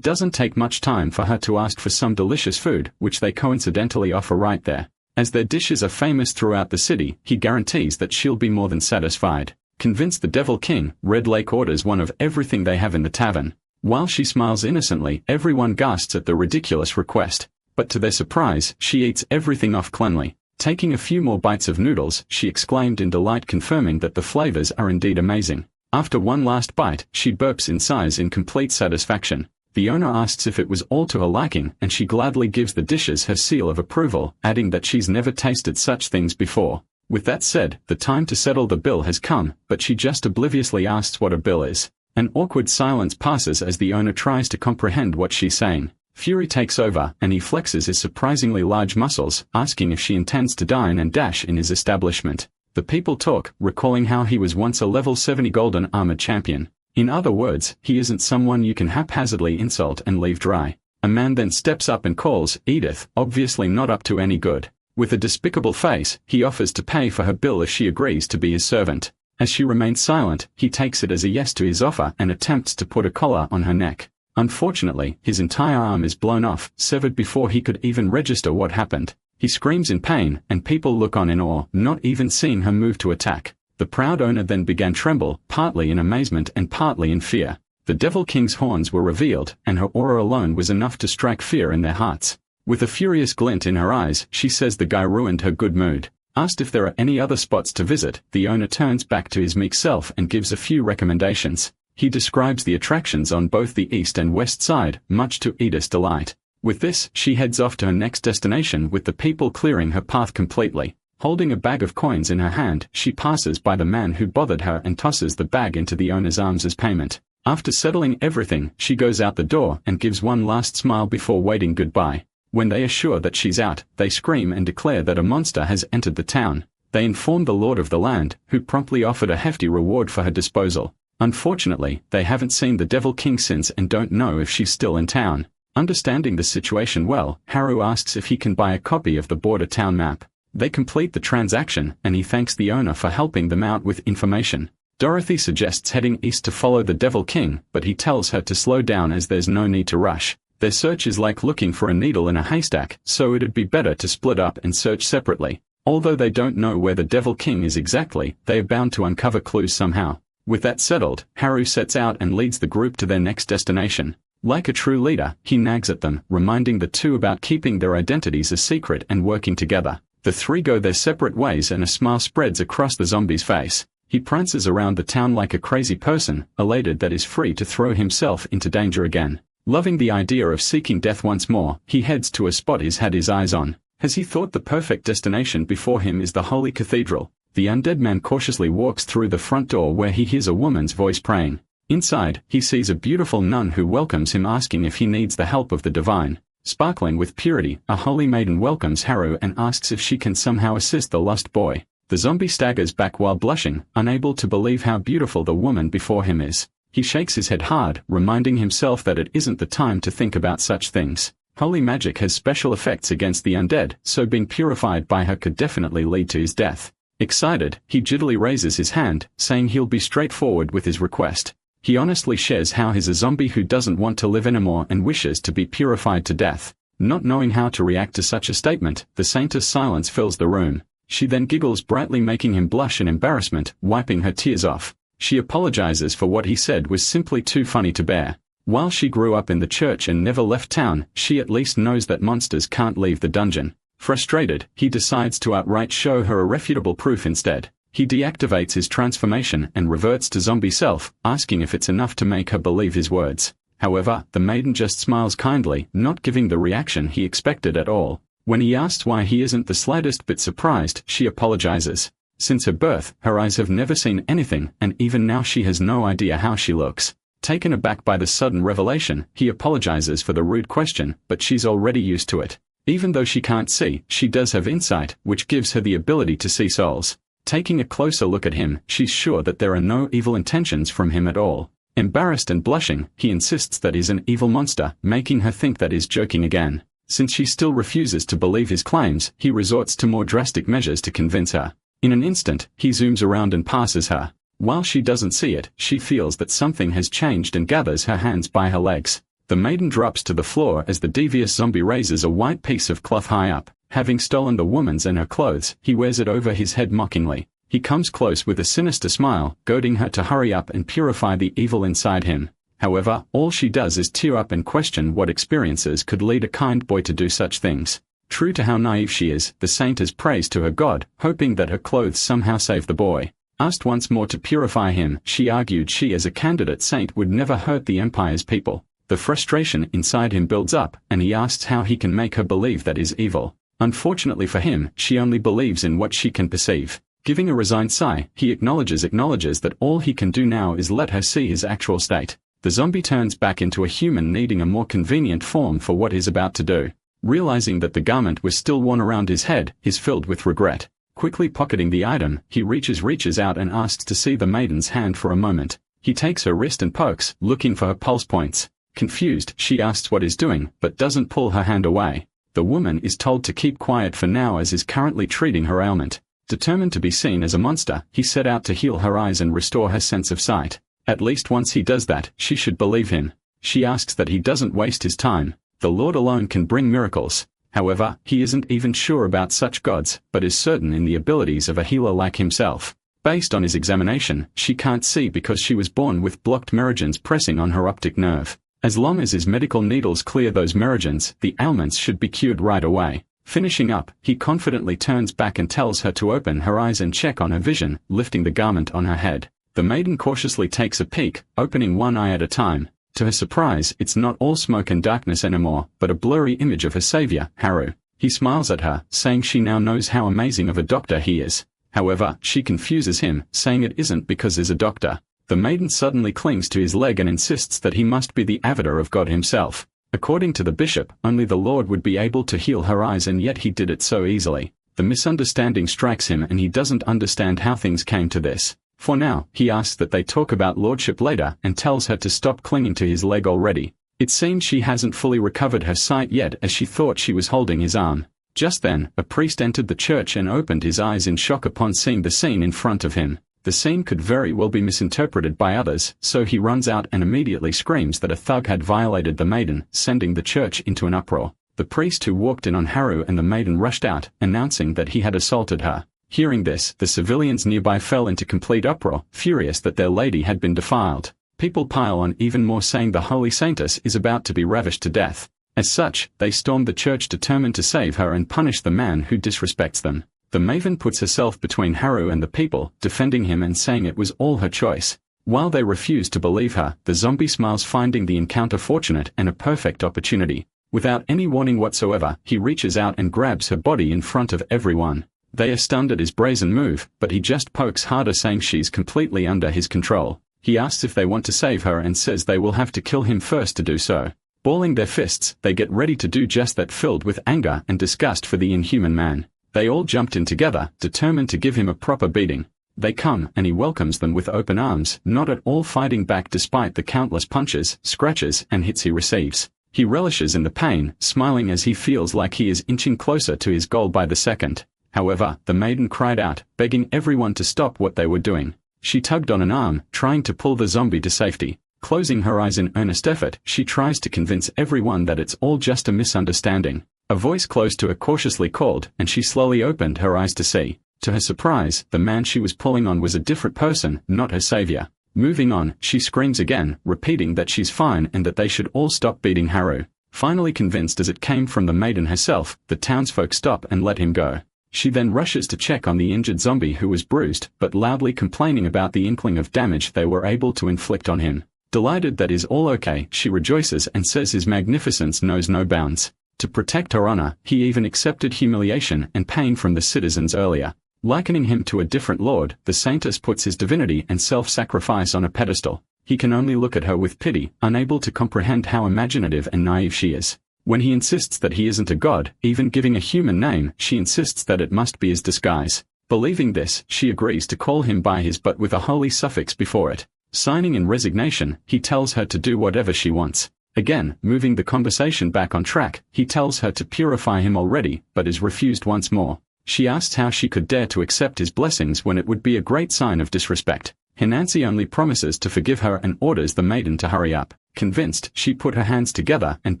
doesn't take much time for her to ask for some delicious food, which they coincidentally offer right there. As their dishes are famous throughout the city, he guarantees that she'll be more than satisfied. Convinced the Devil King, Red Lake orders one of everything they have in the tavern. While she smiles innocently, everyone gasps at the ridiculous request. But to their surprise, she eats everything off cleanly. Taking a few more bites of noodles, she exclaimed in delight, confirming that the flavors are indeed amazing. After one last bite, she burps in sighs in complete satisfaction. The owner asks if it was all to her liking, and she gladly gives the dishes her seal of approval, adding that she's never tasted such things before. With that said, the time to settle the bill has come, but she just obliviously asks what a bill is. An awkward silence passes as the owner tries to comprehend what she's saying. Fury takes over, and he flexes his surprisingly large muscles, asking if she intends to dine and dash in his establishment. The people talk, recalling how he was once a level 70 golden armored champion. In other words, he isn't someone you can haphazardly insult and leave dry. A man then steps up and calls Edith, obviously not up to any good. With a despicable face, he offers to pay for her bill if she agrees to be his servant. As she remains silent, he takes it as a yes to his offer and attempts to put a collar on her neck. Unfortunately, his entire arm is blown off, severed before he could even register what happened. He screams in pain, and people look on in awe, not even seeing her move to attack. The proud owner then began tremble, partly in amazement and partly in fear. The Devil King's horns were revealed, and her aura alone was enough to strike fear in their hearts. With a furious glint in her eyes, she says the guy ruined her good mood. Asked if there are any other spots to visit, the owner turns back to his meek self and gives a few recommendations. He describes the attractions on both the east and west side, much to Edith's delight. With this, she heads off to her next destination with the people clearing her path completely. Holding a bag of coins in her hand, she passes by the man who bothered her and tosses the bag into the owner's arms as payment. After settling everything, she goes out the door and gives one last smile before waving goodbye. When they are sure that she's out, they scream and declare that a monster has entered the town. They inform the lord of the land, who promptly offered a hefty reward for her disposal. Unfortunately, they haven't seen the Devil King since and don't know if she's still in town. Understanding the situation well, Haru asks if he can buy a copy of the border town map. They complete the transaction, and he thanks the owner for helping them out with information. Dorothy suggests heading east to follow the Devil King, but he tells her to slow down as there's no need to rush. Their search is like looking for a needle in a haystack, so it'd be better to split up and search separately. Although they don't know where the Devil King is exactly, they are bound to uncover clues somehow. With that settled, Haru sets out and leads the group to their next destination. Like a true leader, he nags at them, reminding the two about keeping their identities a secret and working together. The three go their separate ways and a smile spreads across the zombie's face. He prances around the town like a crazy person, elated that he's free to throw himself into danger again. Loving the idea of seeking death once more, he heads to a spot he's had his eyes on. Has he thought the perfect destination before him is the holy cathedral? The undead man cautiously walks through the front door where he hears a woman's voice praying. Inside, he sees a beautiful nun who welcomes him, asking if he needs the help of the divine. Sparkling with purity, a holy maiden welcomes Haru and asks if she can somehow assist the lost boy. The zombie staggers back while blushing, unable to believe how beautiful the woman before him is. He shakes his head hard, reminding himself that it isn't the time to think about such things. Holy magic has special effects against the undead, so being purified by her could definitely lead to his death. Excited, he giddily raises his hand, saying he'll be straightforward with his request. He honestly shares how he's a zombie who doesn't want to live anymore and wishes to be purified to death. Not knowing how to react to such a statement, the saint's silence fills the room. She then giggles brightly, making him blush in embarrassment, wiping her tears off. She apologizes for what he said was simply too funny to bear. While she grew up in the church and never left town, she at least knows that monsters can't leave the dungeon. Frustrated, he decides to outright show her irrefutable proof instead. He deactivates his transformation and reverts to zombie self, asking if it's enough to make her believe his words. However, the maiden just smiles kindly, not giving the reaction he expected at all. When he asks why he isn't the slightest bit surprised, she apologizes. Since her birth, her eyes have never seen anything, and even now she has no idea how she looks. Taken aback by the sudden revelation, he apologizes for the rude question, but she's already used to it. Even though she can't see, she does have insight, which gives her the ability to see souls. Taking a closer look at him, she's sure that there are no evil intentions from him at all. Embarrassed and blushing, he insists that he's an evil monster, making her think that he's joking again. Since she still refuses to believe his claims, he resorts to more drastic measures to convince her. In an instant, he zooms around and passes her. While she doesn't see it, she feels that something has changed and gathers her hands by her legs. The maiden drops to the floor as the devious zombie raises a white piece of cloth high up. Having stolen the woman's and her clothes, he wears it over his head mockingly. He comes close with a sinister smile, goading her to hurry up and purify the evil inside him. However, all she does is tear up and question what experiences could lead a kind boy to do such things. True to how naive she is, the saint prays to her god, hoping that her clothes somehow save the boy. Asked once more to purify him, she argued she as a candidate saint would never hurt the Empire's people. The frustration inside him builds up, and he asks how he can make her believe that is evil. Unfortunately for him, she only believes in what she can perceive. Giving a resigned sigh, he acknowledges that all he can do now is let her see his actual state. The zombie turns back into a human, needing a more convenient form for what he's about to do. Realizing that the garment was still worn around his head, he's filled with regret. Quickly pocketing the item, he reaches out and asks to see the maiden's hand for a moment. He takes her wrist and pokes, looking for her pulse points. Confused, she asks what he's doing, but doesn't pull her hand away. The woman is told to keep quiet for now as is currently treating her ailment. Determined to be seen as a monster, he set out to heal her eyes and restore her sense of sight. At least once he does that, she should believe him. She asks that he doesn't waste his time. The Lord alone can bring miracles. However, he isn't even sure about such gods, but is certain in the abilities of a healer like himself. Based on his examination, she can't see because she was born with blocked meridians pressing on her optic nerve. As long as his medical needles clear those meridians, the ailments should be cured right away. Finishing up, he confidently turns back and tells her to open her eyes and check on her vision, lifting the garment on her head. The maiden cautiously takes a peek, opening one eye at a time. To her surprise, it's not all smoke and darkness anymore, but a blurry image of her savior, Haru. He smiles at her, saying she now knows how amazing of a doctor he is. However, she confuses him, saying it isn't because he's a doctor. The maiden suddenly clings to his leg and insists that he must be the avatar of God himself. According to the bishop, only the Lord would be able to heal her eyes, and yet he did it so easily. The misunderstanding strikes him and he doesn't understand how things came to this. For now, he asks that they talk about lordship later and tells her to stop clinging to his leg already. It seems she hasn't fully recovered her sight yet, as she thought she was holding his arm. Just then, a priest entered the church and opened his eyes in shock upon seeing the scene in front of him. The scene could very well be misinterpreted by others, so he runs out and immediately screams that a thug had violated the maiden, sending the church into an uproar. The priest who walked in on Haru and the maiden rushed out, announcing that he had assaulted her. Hearing this, the civilians nearby fell into complete uproar, furious that their lady had been defiled. People pile on even more, saying the holy saintess is about to be ravished to death. As such, they storm the church determined to save her and punish the man who disrespects them. The maven puts herself between Haru and the people, defending him and saying it was all her choice. While they refuse to believe her, the zombie smiles, finding the encounter fortunate and a perfect opportunity. Without any warning whatsoever, he reaches out and grabs her body in front of everyone. They are stunned at his brazen move, but he just pokes harder, saying she's completely under his control. He asks if they want to save her and says they will have to kill him first to do so. Balling their fists, they get ready to do just that, filled with anger and disgust for the inhuman man. They all jumped in together, determined to give him a proper beating. They come, and he welcomes them with open arms, not at all fighting back despite the countless punches, scratches, and hits he receives. He relishes in the pain, smiling as he feels like he is inching closer to his goal by the second. However, the maiden cried out, begging everyone to stop what they were doing. She tugged on an arm, trying to pull the zombie to safety. Closing her eyes in earnest effort, she tries to convince everyone that it's all just a misunderstanding. A voice close to her cautiously called, and she slowly opened her eyes to see. To her surprise, the man she was pulling on was a different person, not her savior. Moving on, she screams again, repeating that she's fine and that they should all stop beating Haru. Finally convinced as it came from the maiden herself, the townsfolk stop and let him go. She then rushes to check on the injured zombie who was bruised, but loudly complaining about the inkling of damage they were able to inflict on him. Delighted that is all okay, she rejoices and says his magnificence knows no bounds. To protect her honor, he even accepted humiliation and pain from the citizens earlier. Likening him to a different lord, the saintess puts his divinity and self-sacrifice on a pedestal. He can only look at her with pity, unable to comprehend how imaginative and naive she is. When he insists that he isn't a god, even giving a human name, she insists that it must be his disguise. Believing this, she agrees to call him by his but with a holy suffix before it. Signing in resignation, he tells her to do whatever she wants. Again, moving the conversation back on track, he tells her to purify him already, but is refused once more. She asks how she could dare to accept his blessings when it would be a great sign of disrespect. Hinansi only promises to forgive her and orders the maiden to hurry up. Convinced, she put her hands together and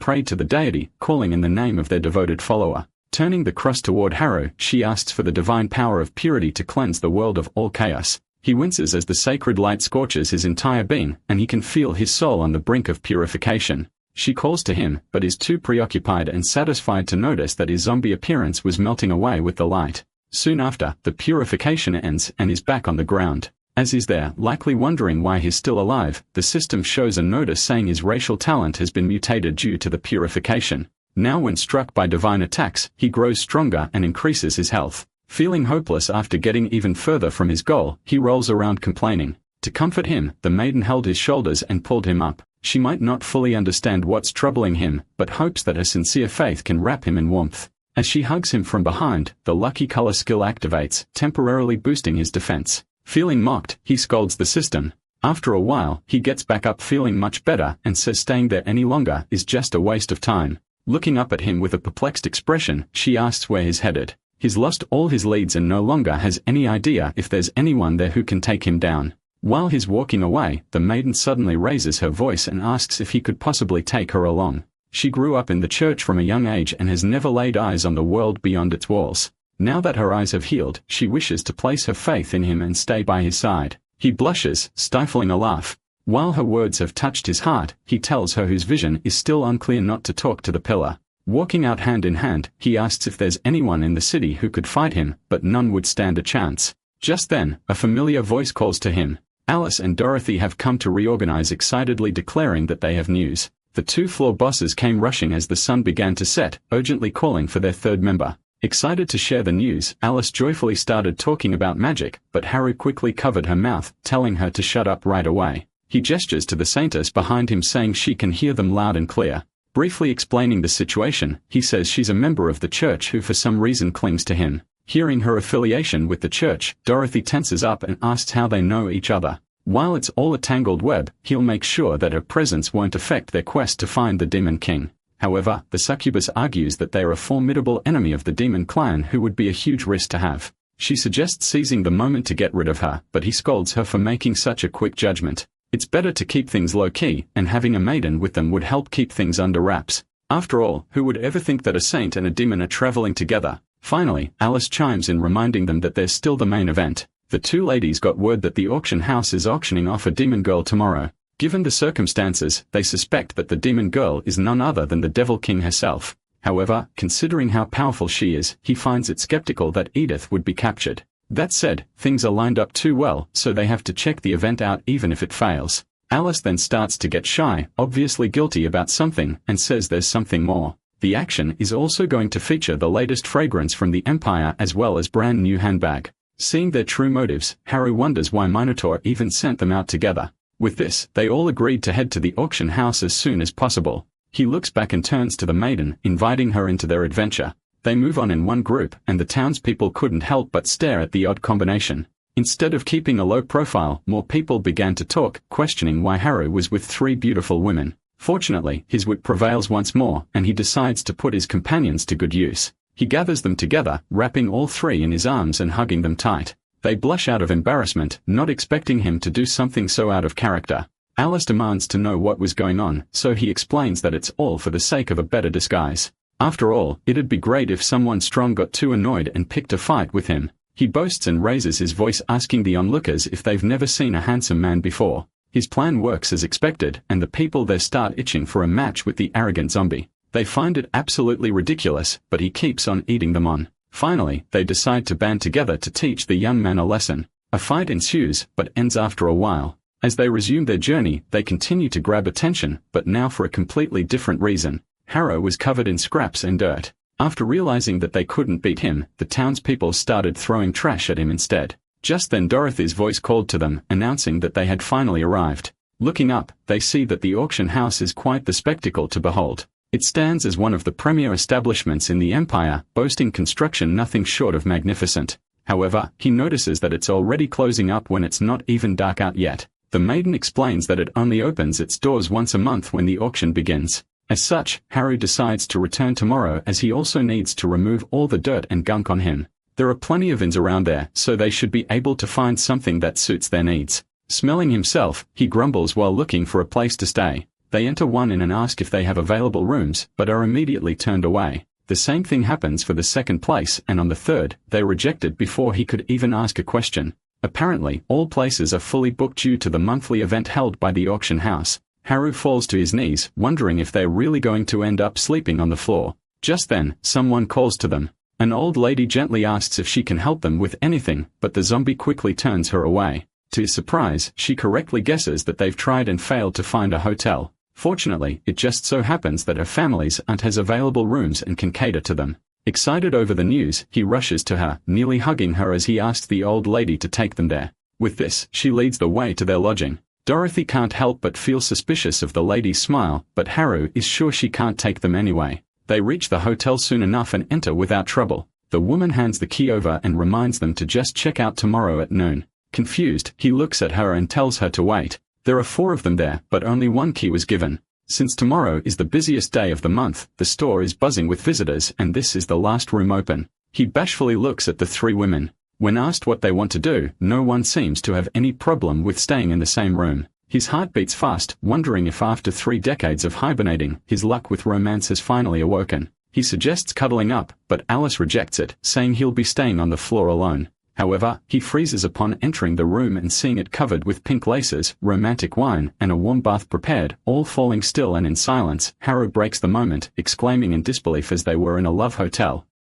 prayed to the deity, calling in the name of their devoted follower. Turning the cross toward Haru, she asks for the divine power of purity to cleanse the world of all chaos. He winces as the sacred light scorches his entire being, and he can feel his soul on the brink of purification. She calls to him, but is too preoccupied and satisfied to notice that his zombie appearance was melting away with the light. Soon after, the purification ends and is back on the ground. As he's there, likely wondering why he's still alive, the system shows a notice saying his racial talent has been mutated due to the purification. Now when struck by divine attacks, he grows stronger and increases his health. Feeling hopeless after getting even further from his goal, he rolls around complaining. To comfort him, the maiden held his shoulders and pulled him up. She might not fully understand what's troubling him, but hopes that her sincere faith can wrap him in warmth. As she hugs him from behind, the lucky color skill activates, temporarily boosting his defense. Feeling mocked, he scolds the system. After a while, he gets back up feeling much better and says staying there any longer is just a waste of time. Looking up at him with a perplexed expression, she asks where he's headed. He's lost all his leads and no longer has any idea if there's anyone there who can take him down. While he's walking away, the maiden suddenly raises her voice and asks if he could possibly take her along. She grew up in the church from a young age and has never laid eyes on the world beyond its walls. Now that her eyes have healed, she wishes to place her faith in him and stay by his side. He blushes, stifling a laugh. While her words have touched his heart, he tells her whose vision is still unclear not to talk to the pillar. Walking out hand in hand, he asks if there's anyone in the city who could fight him, but none would stand a chance. Just then, a familiar voice calls to him. Alice and Dorothy have come to reorganize, excitedly declaring that they have news. The two floor bosses came rushing as the sun began to set, urgently calling for their third member. Excited to share the news, Alice joyfully started talking about magic, but Haru quickly covered her mouth, telling her to shut up right away. He gestures to the saintess behind him saying she can hear them loud and clear. Briefly explaining the situation, he says she's a member of the church who for some reason clings to him. Hearing her affiliation with the church, Dorothy tenses up and asks how they know each other. While it's all a tangled web, he'll make sure that her presence won't affect their quest to find the Demon King. However, the succubus argues that they are a formidable enemy of the demon clan who would be a huge risk to have. She suggests seizing the moment to get rid of her, but he scolds her for making such a quick judgment. It's better to keep things low-key, and having a maiden with them would help keep things under wraps. After all, who would ever think that a saint and a demon are traveling together? Finally, Alice chimes in reminding them that there's still the main event. The two ladies got word that the auction house is auctioning off a demon girl tomorrow. Given the circumstances, they suspect that the demon girl is none other than the Devil King herself. However, considering how powerful she is, he finds it skeptical that Edith would be captured. That said, things are lined up too well, so they have to check the event out even if it fails. Alice then starts to get shy, obviously guilty about something, and says there's something more. The action is also going to feature the latest fragrance from the Empire as well as brand new handbag. Seeing their true motives, Haru wonders why Minotaur even sent them out together. With this, they all agreed to head to the auction house as soon as possible. He looks back and turns to the maiden, inviting her into their adventure. They move on in one group, and the townspeople couldn't help but stare at the odd combination. Instead of keeping a low profile, more people began to talk, questioning why Haru was with three beautiful women. Fortunately, his wit prevails once more, and he decides to put his companions to good use. He gathers them together, wrapping all three in his arms and hugging them tight. They blush out of embarrassment, not expecting him to do something so out of character. Alice demands to know what was going on, so he explains that it's all for the sake of a better disguise. After all, it'd be great if someone strong got too annoyed and picked a fight with him. He boasts and raises his voice, asking the onlookers if they've never seen a handsome man before. His plan works as expected, and the people there start itching for a match with the arrogant zombie. They find it absolutely ridiculous, but he keeps on eating them on. Finally, they decide to band together to teach the young man a lesson. A fight ensues, but ends after a while. As they resume their journey, they continue to grab attention, but now for a completely different reason. Haru was covered in scraps and dirt. After realizing that they couldn't beat him, the townspeople started throwing trash at him instead. Just then Dorothy's voice called to them, announcing that they had finally arrived. Looking up, they see that the auction house is quite the spectacle to behold. It stands as one of the premier establishments in the Empire, boasting construction nothing short of magnificent. However, he notices that it's already closing up when it's not even dark out yet. The maiden explains that it only opens its doors once a month when the auction begins. As such, Haru decides to return tomorrow as he also needs to remove all the dirt and gunk on him. There are plenty of inns around there, so they should be able to find something that suits their needs. Smelling himself, he grumbles while looking for a place to stay. They enter one inn and ask if they have available rooms, but are immediately turned away. The same thing happens for the second place, and on the third, they're rejected before he could even ask a question. Apparently, all places are fully booked due to the monthly event held by the auction house. Haru falls to his knees, wondering if they're really going to end up sleeping on the floor. Just then, someone calls to them. An old lady gently asks if she can help them with anything, but the zombie quickly turns her away. To his surprise, she correctly guesses that they've tried and failed to find a hotel. Fortunately, it just so happens that her family's aunt has available rooms and can cater to them. Excited over the news, he rushes to her, nearly hugging her as he asks the old lady to take them there. With this, she leads the way to their lodging. Dorothy can't help but feel suspicious of the lady's smile, but Haru is sure she can't take them anyway. They reach the hotel soon enough and enter without trouble. The woman hands the key over and reminds them to just check out tomorrow at noon. Confused, he looks at her and tells her to wait. There are 4 of them there, but only 1 key was given. Since tomorrow is the busiest day of the month, the store is buzzing with visitors and this is the last room open. He bashfully looks at the 3 women. When asked what they want to do, no one seems to have any problem with staying in the same room. His heart beats fast, wondering if after 3 decades of hibernating, his luck with romance has finally awoken. He suggests cuddling up, but Alice rejects it, saying he'll be staying on the floor alone. However, he freezes upon entering the room and seeing it covered with pink laces, romantic wine, and a warm bath prepared, all falling still and in silence. Haru breaks the moment, exclaiming in disbelief as they were in a love hotel.